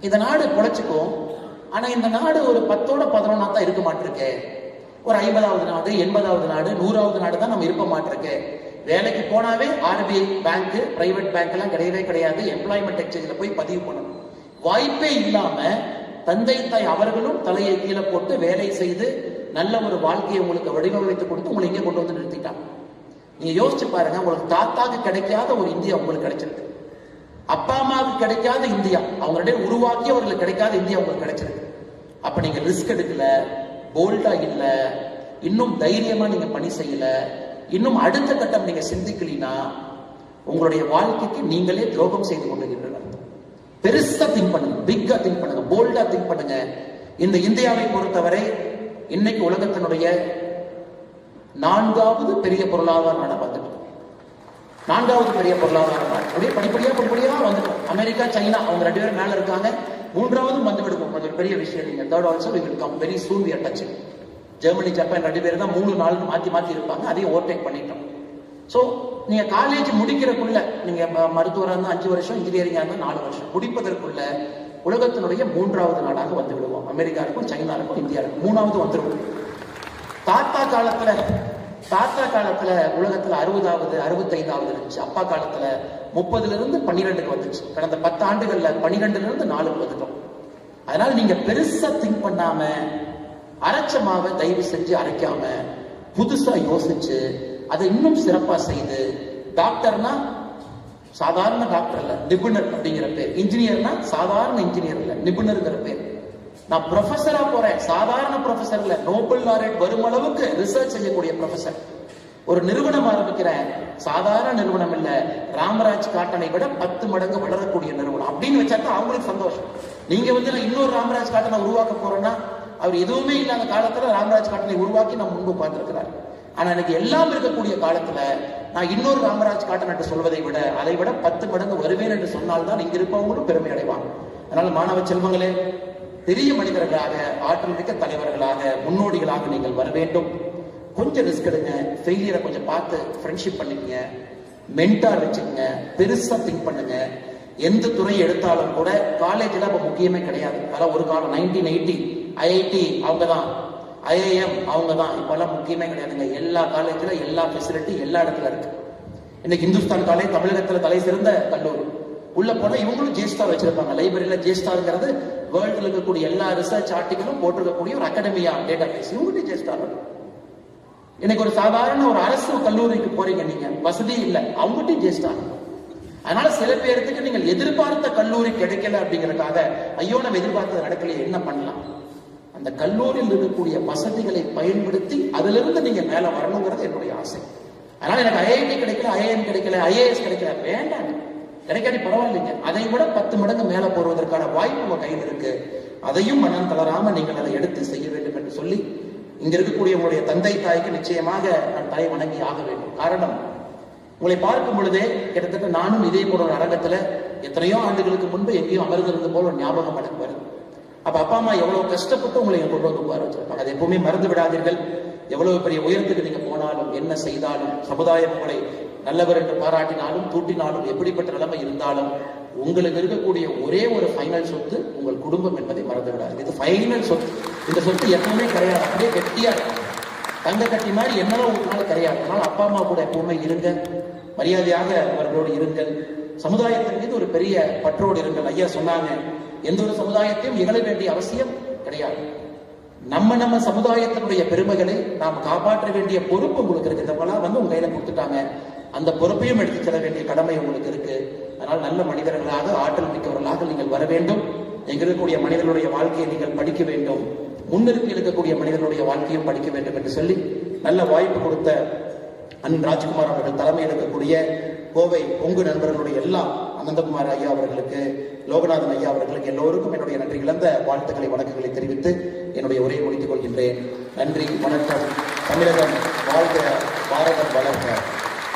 இந்த நாடு பொழைச்சுக்கும். ஆனா இந்த நாடு ஒரு 10ஓட 11 தான் இருக்க மாட்டிருக்கு. ஒரு 50வது நாடு, 80வது நாடு, 100வது நாடு தான் நம்ம இருக்க மாட்டிருக்கு. வேலைக்கு போனாவே RBI பேங்க், பிரைவேட் பேங்க் எல்லாம் கிடையவே கிடையாது. எம்ப்ளாய்மெண்ட் எக்ஸ்சேஞ்சில் போய் பதிவு பண்ணணும். வாய்ப்பே இல்லாம தந்தை தாய் அவர்களும் தலையை கீழே போட்டு வேலை செய்து நல்ல ஒரு வாழ்க்கையை உங்களுக்கு வடிவமைத்து கொடுத்து உங்களை இங்கே கொண்டு வந்து நிறுத்திட்டாங்க. நீங்க யோசிச்சு பாருங்க, உங்களுக்கு தாத்தாக்கு கிடைக்காத ஒரு இந்தியா உங்களுக்கு கிடைச்சிருக்கு. அப்பா அம்மாவுக்கு கிடைக்காத இந்தியா, அவங்களுடைய உருவாக்கி அவர்களுக்கு கிடைக்காத இந்தியா உங்களுக்கு கிடைச்சிருக்கு. அப்ப நீங்க ரிஸ்க் எடுக்கல, போல்டா இல்ல, இன்னும் தைரியமா நீங்க பணி செய்யல, இன்னும் அடுத்த கட்டம் நீங்க சிந்திக்கலனா உங்களுடைய வாழ்க்கைக்கு நீங்களே துரோகம் செய்து கொண்டிருக்கிறீர்கள். பெருசா திங்க் பண்ணுங்க, பிக்கா திங்க் பண்ணுங்க, போல்டா திங்க் பண்ணுங்க. இந்த இந்தியாவை பொறுத்தவரை இன்னைக்கு உலகத்தினுடைய 4வது பெரிய பொருளாதார நாடா வந்துட்டோம். 4வது பெரிய பொருளாதார நாடு. அப்படியே படிப்படியா வந்துட்டோம். அமெரிக்கா, சைனா அவங்க 2 பேரும் மேல இருக்காங்க. 3வது வந்து விடுவோம். அது ஒரு பெரிய விஷயம். நீங்க third also we will come very soon. We are touching. Germany, Japan 2 பேர் தான் 3-4 மாத்தி இருப்பாங்க. அதையும் ஓவர்டேக் பண்ணிட்டோம். ஸோ நீங்க காலேஜ் முடிக்கிறதுக்குள்ள, நீங்க மருத்துவராக இருந்தால் 5 வருஷம், இன்ஜினியரிங்கா இருந்தால் 4 வருஷம் முடிப்பதற்குள்ள உலகத்தினுடைய 3வது நாடாக வந்து விடுவோம். அமெரிக்கா இருக்கும், சைனா இருக்கும், இந்தியா இருக்கும். 3வது வந்துடும். தாத்தா காலத்துல உலகத்துல 60வது 65வது இருந்துச்சு. அப்பா காலத்துல 30லிருந்து 12க்கு வந்துச்சு. கடந்த 10 ஆண்டுகள்ல 12லிருந்து 4க்கு வந்துட்டோம். அதனால நீங்க பெருசா திங்க் பண்ணாம, அரைச்சமாவ தயவு செஞ்சு அரைக்காம புதுசா யோசிச்சு அதை இன்னும் சிறப்பா செய்து, டாக்டர்னா சாதாரண டாக்டர் இல்ல, நிபுணர் அப்படிங்கிற பேர். இன்ஜினியர்னா சாதாரண இன்ஜினியர் இல்ல, நிபுணர்ங்கிற பேர். நான் ப்ரொஃபஸரா போறேன், சாதாரண ப்ரொஃபஸர் இல்ல, நோபல் லாரேட் வரும் அளவுக்கு ரிசர்ச் செய்யக்கூடிய ப்ரொஃபஸர். ஒரு நிறுவனம் ஆரம்பிக்கிறேன், சாதாரண நிறுவனம் இல்ல, ராமராஜ் காட்டனை விட 10 மடங்கு வளரக்கூடிய நிறுவனம் அப்படின்னு வச்சாதான் அவங்களுக்கு சந்தோஷம். நீங்க வந்து நான் இன்னொரு ராமராஜ் காட்டனை உருவாக்க போறேன்னா, அவர் எதுவுமே இல்லாத காலத்துல ராமராஜ் காட்டனை உருவாக்கி நான் முன்பு பார்த்திருக்கிறார். ஆனா எனக்கு எல்லாம் இருக்கக்கூடிய காலத்துல நான் இன்னொரு ராமராஜ் காட்டன் என்று சொல்வதை விட அதை விட 10 மடங்கு வருவேன் என்று சொன்னால்தான் இங்க இருப்பவங்களும் பெருமை அடைவாங்க. அதனால மாணவ செல்வங்களே, பெரிய மனிதர்களாக, ஆற்றல் மிக்க தலைவர்களாக, முன்னோடிகளாக நீங்கள் வர வேண்டும். கொஞ்சம் ரிஸ்க் எடுங்க, ஃபெயிலியரை கொஞ்சம் பார்த்து ஃப்ரெண்ட்ஷிப் பண்ணிக்கங்க, மென்டார் வச்சுக்கங்க, பெருசா திங்க் பண்ணுங்க. எந்த துறை எடுத்தாலும் கூட காலேஜ்ல அப்ப முக்கியமே கிடையாது. அதெல்லாம் ஒரு காலம் 1980 IIT அவங்கதான், IIM அவங்கதான், இப்பெல்லாம் முக்கியமே கிடையாதுங்க. எல்லா காலேஜ்ல எல்லா ஃபெசிலிட்டி எல்லா இடத்துல இருக்கு. இன்னைக்கு இந்துஸ்தான் காலேஜ் தமிழகத்துல தலை சிறந்த கல்லூரி. உள்ள போனா இவங்களும் ஜேஸ்டார் வச்சிருப்பாங்க. லைப்ரரியில ஜேஸ்டார்ங்கிறது வேர்ல்டுல இருக்கக்கூடிய எல்லா ரிசர்ச் ஆர்டிகளும் போட்டிருக்கக்கூடிய ஒரு அகாடமியா டேட்டா பேஸ். இவங்ககிட்ட ஜேஸ்டார். இன்னைக்கு ஒரு சாதாரண ஒரு அரசு கல்லூரிக்கு போறீங்க, நீங்க வசதி இல்லை, அவங்ககிட்ட ஜேஸ்டார். அதனால சில பேருக்கு நீங்கள் எதிர்பார்த்த கல்லூரி கிடைக்கல அப்படிங்கறதுக்காக ஐயோ நம்ம எதிர்பார்த்தது நடக்கலையே, என்ன பண்ணலாம்? அந்த கல்லூரியில் இருக்கக்கூடிய வசதிகளை பயன்படுத்தி அதிலிருந்து நீங்க மேல வரணுங்கிறது என்னுடைய ஆசை. அதனால எனக்கு IIT கிடைக்கல, IIM கிடைக்கல, IAS கிடைக்கல, வேண்டாம், கிடைக்காட்டி பரவாயில்லைங்க. அதை விட 10 மடங்கு மேல போடுவதற்கான வாய்ப்பு உங்க கையில் இருக்கு. அதையும் மனம் தளராம நீங்கள் அதை எடுத்து செய்ய வேண்டும் என்று சொல்லி, இங்க இருக்கக்கூடிய உங்களுடைய தந்தை தாய்க்கு நிச்சயமாக நான் தலை வணங்கி ஆக வேண்டும். காரணம், உங்களை பார்க்கும் பொழுதே கிட்டத்தட்ட நானும் இதே போல ஒரு அரங்கத்துல எத்தனையோ ஆண்டுகளுக்கு முன்பு எங்கேயும் அமர்ந்திருந்த போல ஒரு ஞாபகம் எனக்கு வருது. அப்ப அப்பா அம்மா எவ்வளவு கஷ்டப்பட்டு உங்களை கொண்டு வந்து உட்கார வச்சிருப்பாங்க. அதை எப்பவுமே மறந்து விடாதீர்கள். எவ்வளவு பெரிய உயரத்துக்கு நீங்க போனாலும், என்ன செய்தாலும், சமுதாயம் உங்களை நல்லவர் என்று பாராட்டினாலும் தூட்டினாலும், எப்படிப்பட்ட நிலைமை இருந்தாலும், உங்களுக்கு இருக்கக்கூடிய ஒரே ஒரு ஃபைனல் சொத்து உங்கள் குடும்பம் என்பதை மறந்து விடாது. இது ஃபைனல் சொத்து. இந்த சொத்து எப்பவுமே கிடையாது, அப்படியே கெட்டியா தங்க கட்டி மாதிரி என்னாலும் உங்களால கிடையாது. அதனால அப்பா அம்மா கூட எப்பவுமே இருங்க, மரியாதையாக அவர்களோடு இருங்கள். சமுதாயத்தின் மீது ஒரு பெரிய பற்றோடு இருங்கள். ஐயா சொன்னாங்க, எந்த ஒரு சமுதாயத்தையும் இகழ வேண்டிய அவசியம் கிடையாது. நம்ம சமுதாயத்தினுடைய பெருமைகளை நாம் காப்பாற்ற வேண்டிய பொறுப்பு உங்களுக்கு இருக்கு. இதெல்லாம் உங்க கையில கொடுத்துட்டாங்க, அந்த பொறுப்பையும் எடுத்து செல்ல வேண்டிய கடமை உங்களுக்கு இருக்கு. அதனால் நல்ல மனிதர்களாக, ஆற்றல் மிக்கவர்களாக நீங்கள் வர வேண்டும். எங்க இருக்கக்கூடிய மனிதர்களுடைய வாழ்க்கையை நீங்கள் படிக்க வேண்டும், முன்னிறுத்தி இருக்கக்கூடிய மனிதனுடைய வாழ்க்கையும் படிக்க வேண்டும் என்று சொல்லி நல்ல வாய்ப்பு கொடுத்த அண்ணன் ராஜ்குமார் அவர்கள் தலைமை எடுக்கக்கூடிய கோவை பொங்கு நண்பர்களுடைய எல்லா அனந்தகுமார் ஐயா அவர்களுக்கு, லோகநாதன் ஐயா அவர்களுக்கு எல்லோருக்கும் என்னுடைய நன்றி இழந்த வாழ்த்துக்களை, வணக்கங்களை தெரிவித்து என்னுடைய உரையை முடித்துக் கொள்கின்றேன். நன்றி, வணக்கம். தமிழகம் வாழ்க, பாரதம் வளர்க.